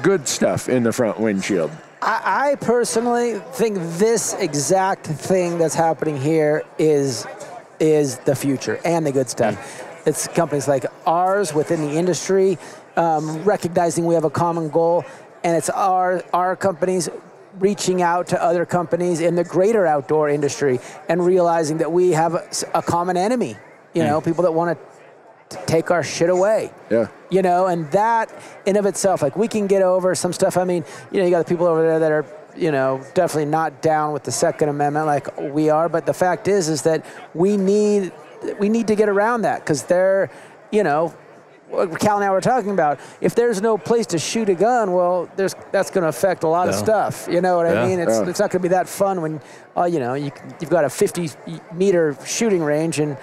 good stuff in the front windshield. I personally think this exact thing that's happening here is the future and the good stuff. It's companies like ours within the industry recognizing we have a common goal, and it's our companies reaching out to other companies in the greater outdoor industry and realizing that we have a common enemy. You know, people that want to take our shit away. Yeah. You know, and that in of itself, like, we can get over some stuff. I mean, you know, you got the people over there that are, you know, definitely not down with the Second Amendment like we are. But the fact is that we need to get around that, because they're, you know, what Cal and I were talking about, if there's no place to shoot a gun, well, that's going to affect a lot of stuff. You know what I mean? It's not going to be that fun when, you know, you've got a 50-meter shooting range, and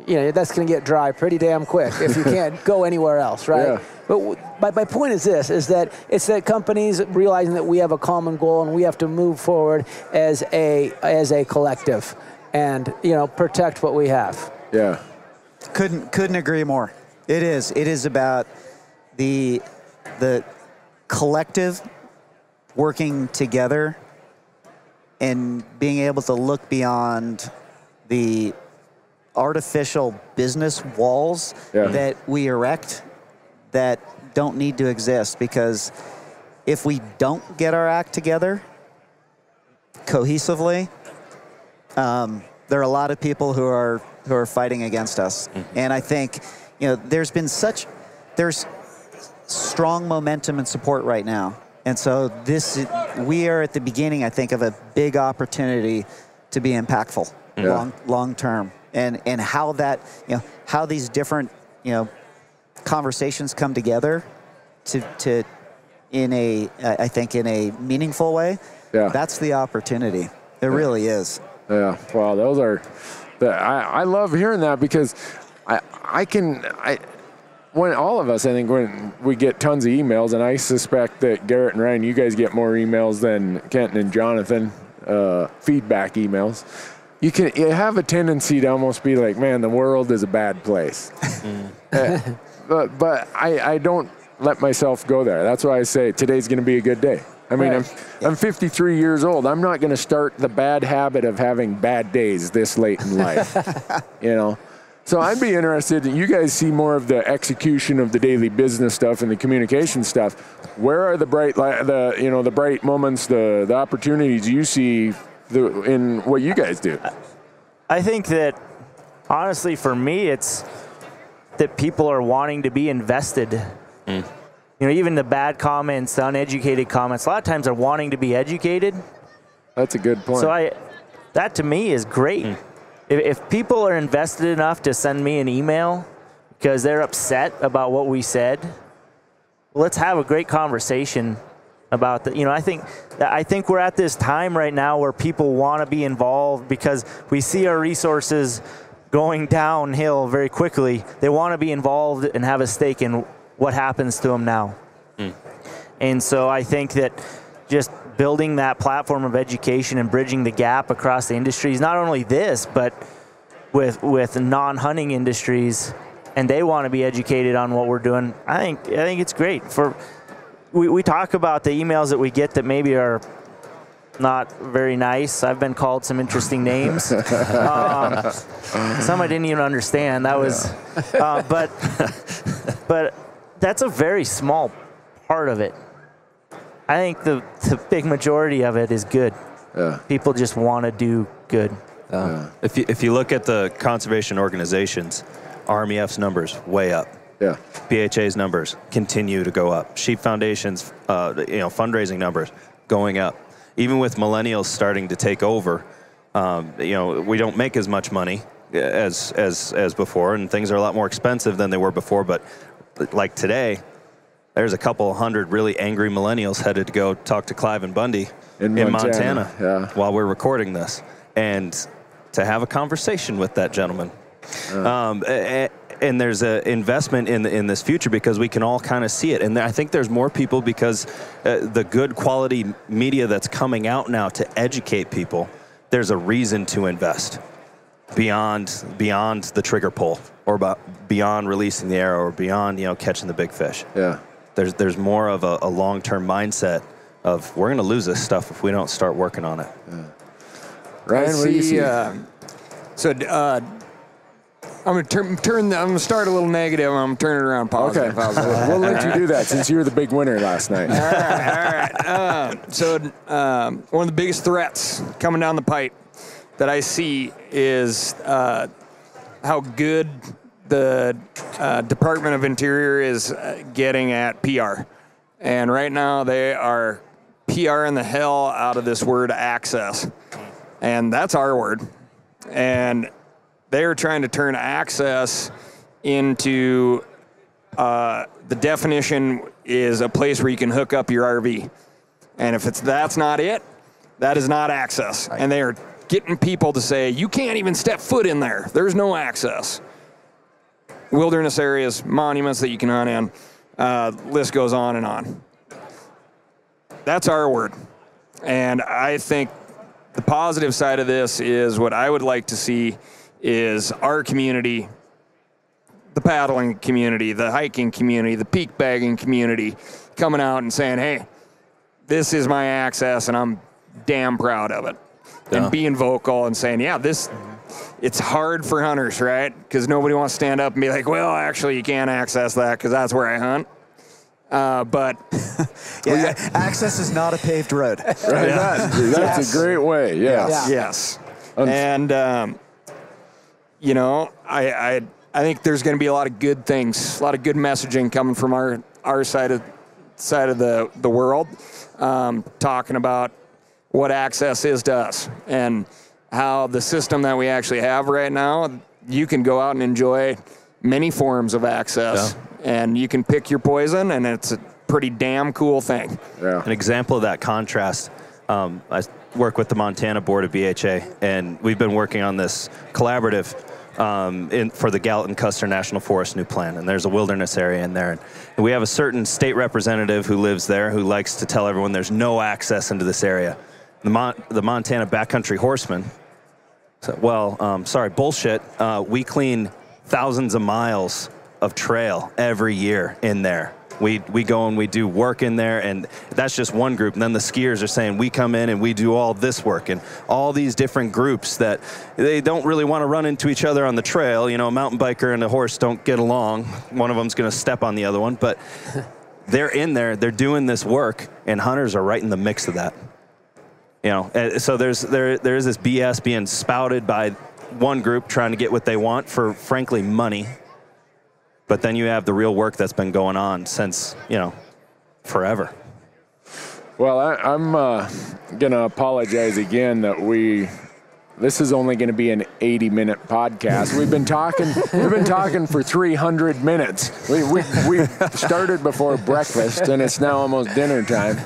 you know, that's going to get dry pretty damn quick if you can't go anywhere else, right? Yeah. But my point is this, is that it's that companies realizing that we have a common goal and we have to move forward as a collective and, you know, protect what we have. Yeah. Couldn't agree more. It is about the collective working together and being able to look beyond the artificial business walls that we erect that don't need to exist, because if we don't get our act together cohesively, there are a lot of people who are fighting against us. And I think, you know, there's strong momentum and support right now. And so we are at the beginning, I think, of a big opportunity to be impactful long term. And how that, you know, how these different, you know, conversations come together to I think in a meaningful way. Yeah. That's the opportunity. It really is. Yeah. Wow. Those are, I love hearing that, because when all of us, I think, when we get tons of emails, and I suspect that Garrett and Ryan, you guys get more emails than Kenton and Jonathan, feedback emails. You have a tendency to almost be like, man, the world is a bad place. But I don't let myself go there. That's why I say today's going to be a good day. I mean, I'm 53 years old. I'm not going to start the bad habit of having bad days this late in life, you know? So I'd be interested, you guys see more of the execution of the daily business stuff and the communication stuff. Where are the bright moments, the opportunities you see in what you guys do? I think that, honestly, for me, it's that people are wanting to be invested. You know, even the bad comments, the uneducated comments, a lot of times are wanting to be educated. That's a good point. So that to me is great. If people are invested enough to send me an email because they're upset about what we said, let's have a great conversation about that. You know, I think we're at this time right now where people want to be involved because we see our resources going downhill very quickly. They want to be involved and have a stake in what happens to them now. And so I think that just building that platform of education and bridging the gap across the industries, not only this, but with non-hunting industries, and they want to be educated on what we're doing. I think it's great. We talk about the emails that we get that maybe are not very nice. I've been called some interesting names. Some I didn't even understand. That was, but that's a very small part of it. I think the big majority of it is good. Yeah. People just want to do good. If you look at the conservation organizations, RMEF's numbers way up. Yeah. BHA's numbers continue to go up. Sheep Foundation's fundraising numbers going up. Even with millennials starting to take over, we don't make as much money as before, and things are a lot more expensive than they were before. But like today, there's a couple hundred really angry millennials headed to go talk to Clive and Bundy in Montana while we're recording this, and to have a conversation with that gentleman. And there's an investment in this future because we can all kind of see it. And I think there's more people because the good quality media that's coming out now to educate people, there's a reason to invest beyond the trigger pull or beyond releasing the arrow or beyond, catching the big fish. Yeah. There's more of a long-term mindset of we're going to lose this stuff if we don't start working on it. Yeah. Ryan, what do you see? I'm gonna start a little negative. I'm gonna turn it around positive. Okay. We'll let you do that since you were the big winner last night. All right. One of the biggest threats coming down the pipe that I see is how good the Department of Interior is getting at PR. And right now they are PRing the hell out of this word access. And that's our word. And they're trying to turn access into the definition is a place where you can hook up your RV. And if that's not it, that is not access. Right. And they are getting people to say, you can't even step foot in there. There's no access. Wilderness areas, monuments that you can hunt in, list goes on and on. That's our word. And I think the positive side of this is what I would like to see is our community, the paddling community, the hiking community, the peak bagging community coming out and saying, hey, this is my access and I'm damn proud of it. Yeah. And being vocal and saying, it's hard for hunters, right? Because nobody wants to stand up and be like, well, actually you can't access that because that's where I hunt. But access is not a paved road. Right. That's a great way. Yes. And, I think there's going to be a lot of good things, a lot of good messaging coming from our side of the world, talking about what access is to us and how the system that we actually have right now, you can go out and enjoy many forms of access, and you can pick your poison, and it's a pretty damn cool thing. Yeah. An example of that contrast, I work with the Montana Board of BHA, and we've been working on this collaborative for the Gallatin-Custer National Forest new plan, and there's a wilderness area in there. And we have a certain state representative who lives there who likes to tell everyone there's no access into this area. The Montana Backcountry Horsemen, bullshit. We clean thousands of miles of trail every year in there. We go and we do work in there, and that's just one group. And then the skiers are saying we come in and we do all this work, and all these different groups that they don't really want to run into each other on the trail. A mountain biker and a horse don't get along. One of them's going to step on the other one, but they're in there, they're doing this work, and hunters are right in the mix of that. So there is this BS being spouted by one group trying to get what they want for, frankly, money. But then you have the real work that's been going on since, forever. Well, I'm going to apologize again that this is only going to be an 80-minute podcast. We've been talking for 300 minutes. We started before breakfast, and it's now almost dinner time.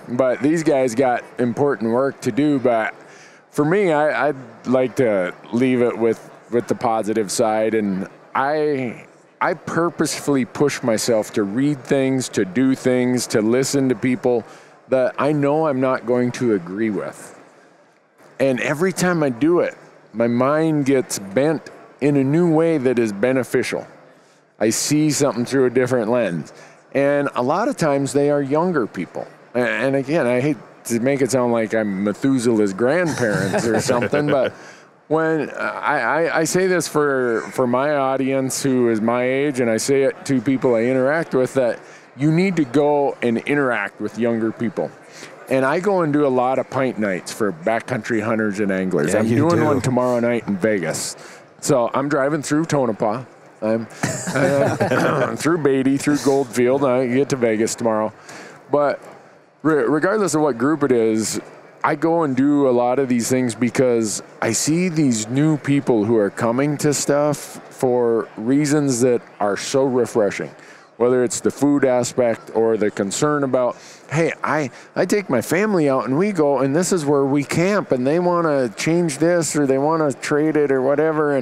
But these guys got important work to do. But for me, I'd like to leave it with the positive side, and I purposefully push myself to read things, to do things, to listen to people that I know I'm not going to agree with. And every time I do it, my mind gets bent in a new way that is beneficial. I see something through a different lens. And a lot of times they are younger people. And again, I hate to make it sound like I'm Methuselah's grandparents or something, but when I say this for my audience who is my age, and I say it to people I interact with, that you need to go and interact with younger people. And I go and do a lot of pint nights for backcountry hunters and anglers. Yeah, I'm doing one tomorrow night in Vegas. So I'm driving through Tonopah. I'm through Beatty, through Goldfield. I get to Vegas tomorrow. But regardless of what group it is, I go and do a lot of these things because I see these new people who are coming to stuff for reasons that are so refreshing. Whether it's the food aspect or the concern about, hey, I take my family out and we go and this is where we camp and they want to change this or they want to trade it or whatever.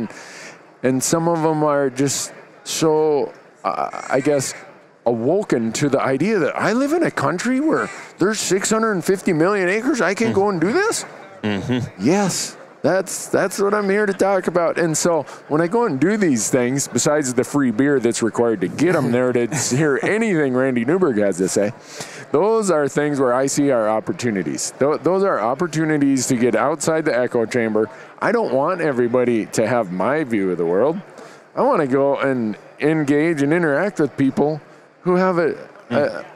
And some of them are just so, I guess, awoken to the idea that I live in a country where there's 650 million acres. I can go and do this? Mm-hmm. Yes. That's what I'm here to talk about. And so when I go and do these things, besides the free beer that's required to get them there to hear anything Randy Newberg has to say, those are things where I see our opportunities. Those are opportunities to get outside the echo chamber. I don't want everybody to have my view of the world. I want to go and engage and interact with people who have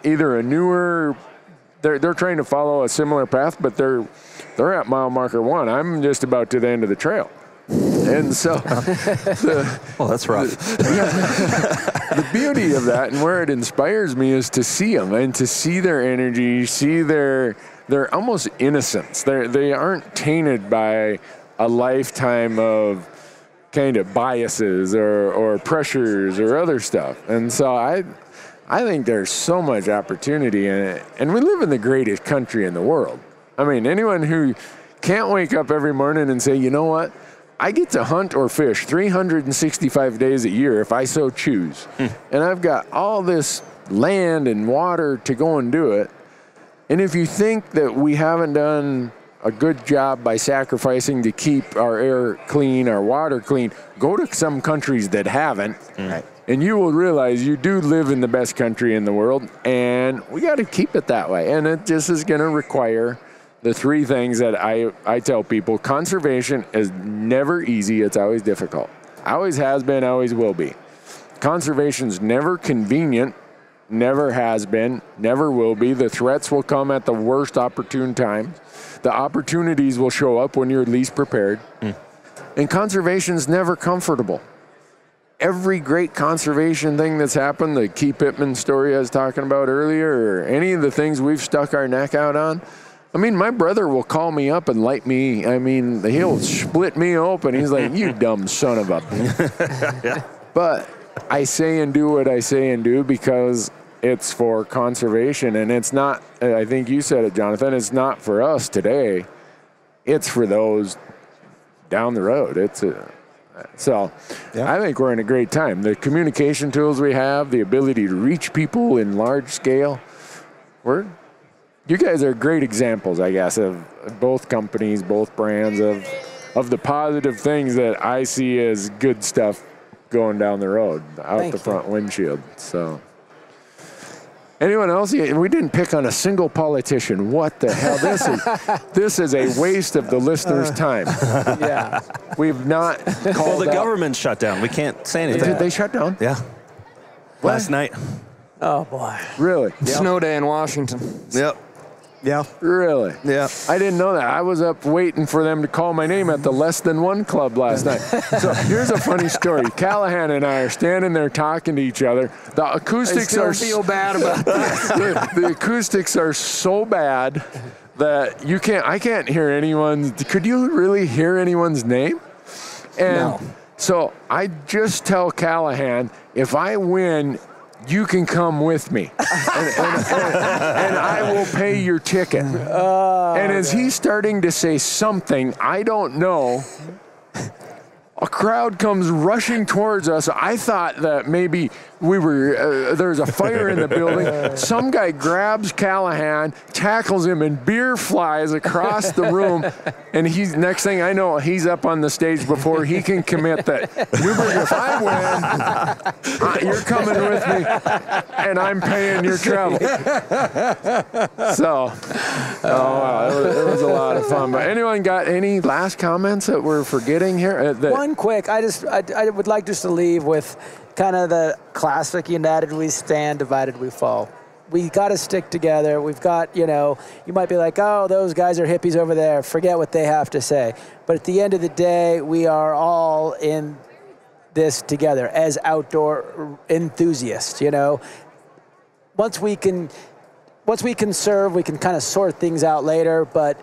either a newer, they're trying to follow a similar path, but they're at mile marker 1. I'm just about to the end of the trail. And so, that's rough. The beauty of that and where it inspires me is to see them and to see their energy, see their almost innocence. They aren't tainted by a lifetime of kind of biases or pressures or other stuff. And so I think there's so much opportunity in it. And we live in the greatest country in the world. I mean, anyone who can't wake up every morning and say, you know what, I get to hunt or fish 365 days a year if I so choose. And I've got all this land and water to go and do it. And if you think that we haven't done a good job by sacrificing to keep our air clean, our water clean, go to some countries that haven't. Right. And you will realize you do live in the best country in the world, and we got to keep it that way. And it just is going to require the 3 things that I tell people. Conservation is never easy. It's always difficult. Always has been, always will be. Conservation's never convenient, never has been, never will be. The threats will come at the worst opportune times. The opportunities will show up when you're least prepared. And conservation's never comfortable. Every great conservation thing that's happened, the Key Pittman story I was talking about earlier, or any of the things we've stuck our neck out on, I mean, my brother will call me up and light me. I mean, he'll split me open. He's like, you dumb son of a... Yeah. But I say and do what I say and do because it's for conservation. And it's not, I think you said it, Jonathan, it's not for us today. It's for those down the road. So I think we're in a great time. The communication tools we have, the ability to reach people in large scale, you guys are great examples, I guess, of both companies, both brands, of the positive things that I see as good stuff going down the road, out the front windshield. So, anyone else? We didn't pick on a single politician. What the hell? This is a waste of the listeners' time. Yeah, we've not called. Well, the government shut down. We can't say anything. Did they shut down? Yeah. What? Last night. Oh boy. Really? Yep. Snow day in Washington. Yep. Yeah. Really? Yeah. I didn't know that. I was up waiting for them to call my name at the Less Than One Club last night. So here's a funny story. Callaghan and I are standing there talking to each other. The acoustics I feel bad about this. The acoustics are so bad that I can't hear anyone. Could you really hear anyone's name? And no. So I just tell Callaghan, if I win, you can come with me, and I will pay your ticket. And as he's starting to say something, I don't know, a crowd comes rushing towards us. I thought that maybe there's a fire in the building. Some guy grabs Callaghan, tackles him, and beer flies across the room. And next thing I know, he's up on the stage before he can commit that, Newberg, if I win, you're coming with me, and I'm paying your travel. So wow, it was a lot of fun. But anyone got any last comments that we're forgetting here? One quick, I would like just to leave with kind of the classic united we stand, divided we fall. We got to stick together. We've got, you might be like, oh, those guys are hippies over there. Forget what they have to say. But at the end of the day, we are all in this together as outdoor enthusiasts, Once we can serve, we can kind of sort things out later, but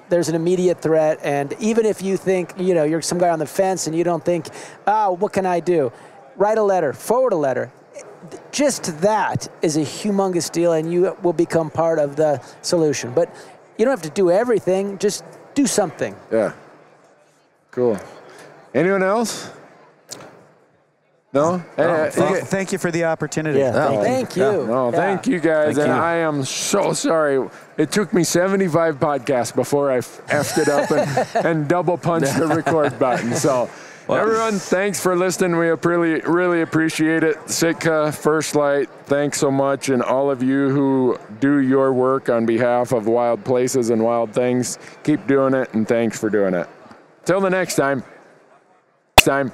there's an immediate threat. And even if you think, you're some guy on the fence and you don't think, what can I do? Write a letter, forward a letter. Just that is a humongous deal, and you will become part of the solution. But you don't have to do everything. Just do something. Yeah. Cool. Anyone else? No? Thank you for the opportunity. Yeah, thank you. No, thank you guys. Thank you. I am so sorry. It took me 75 podcasts before I effed it up and double punched the record button. So, everyone, thanks for listening. We really appreciate it. Sitka, First Lite, thanks so much. And all of you who do your work on behalf of wild places and wild things, keep doing it, and thanks for doing it. Till the next time. Time.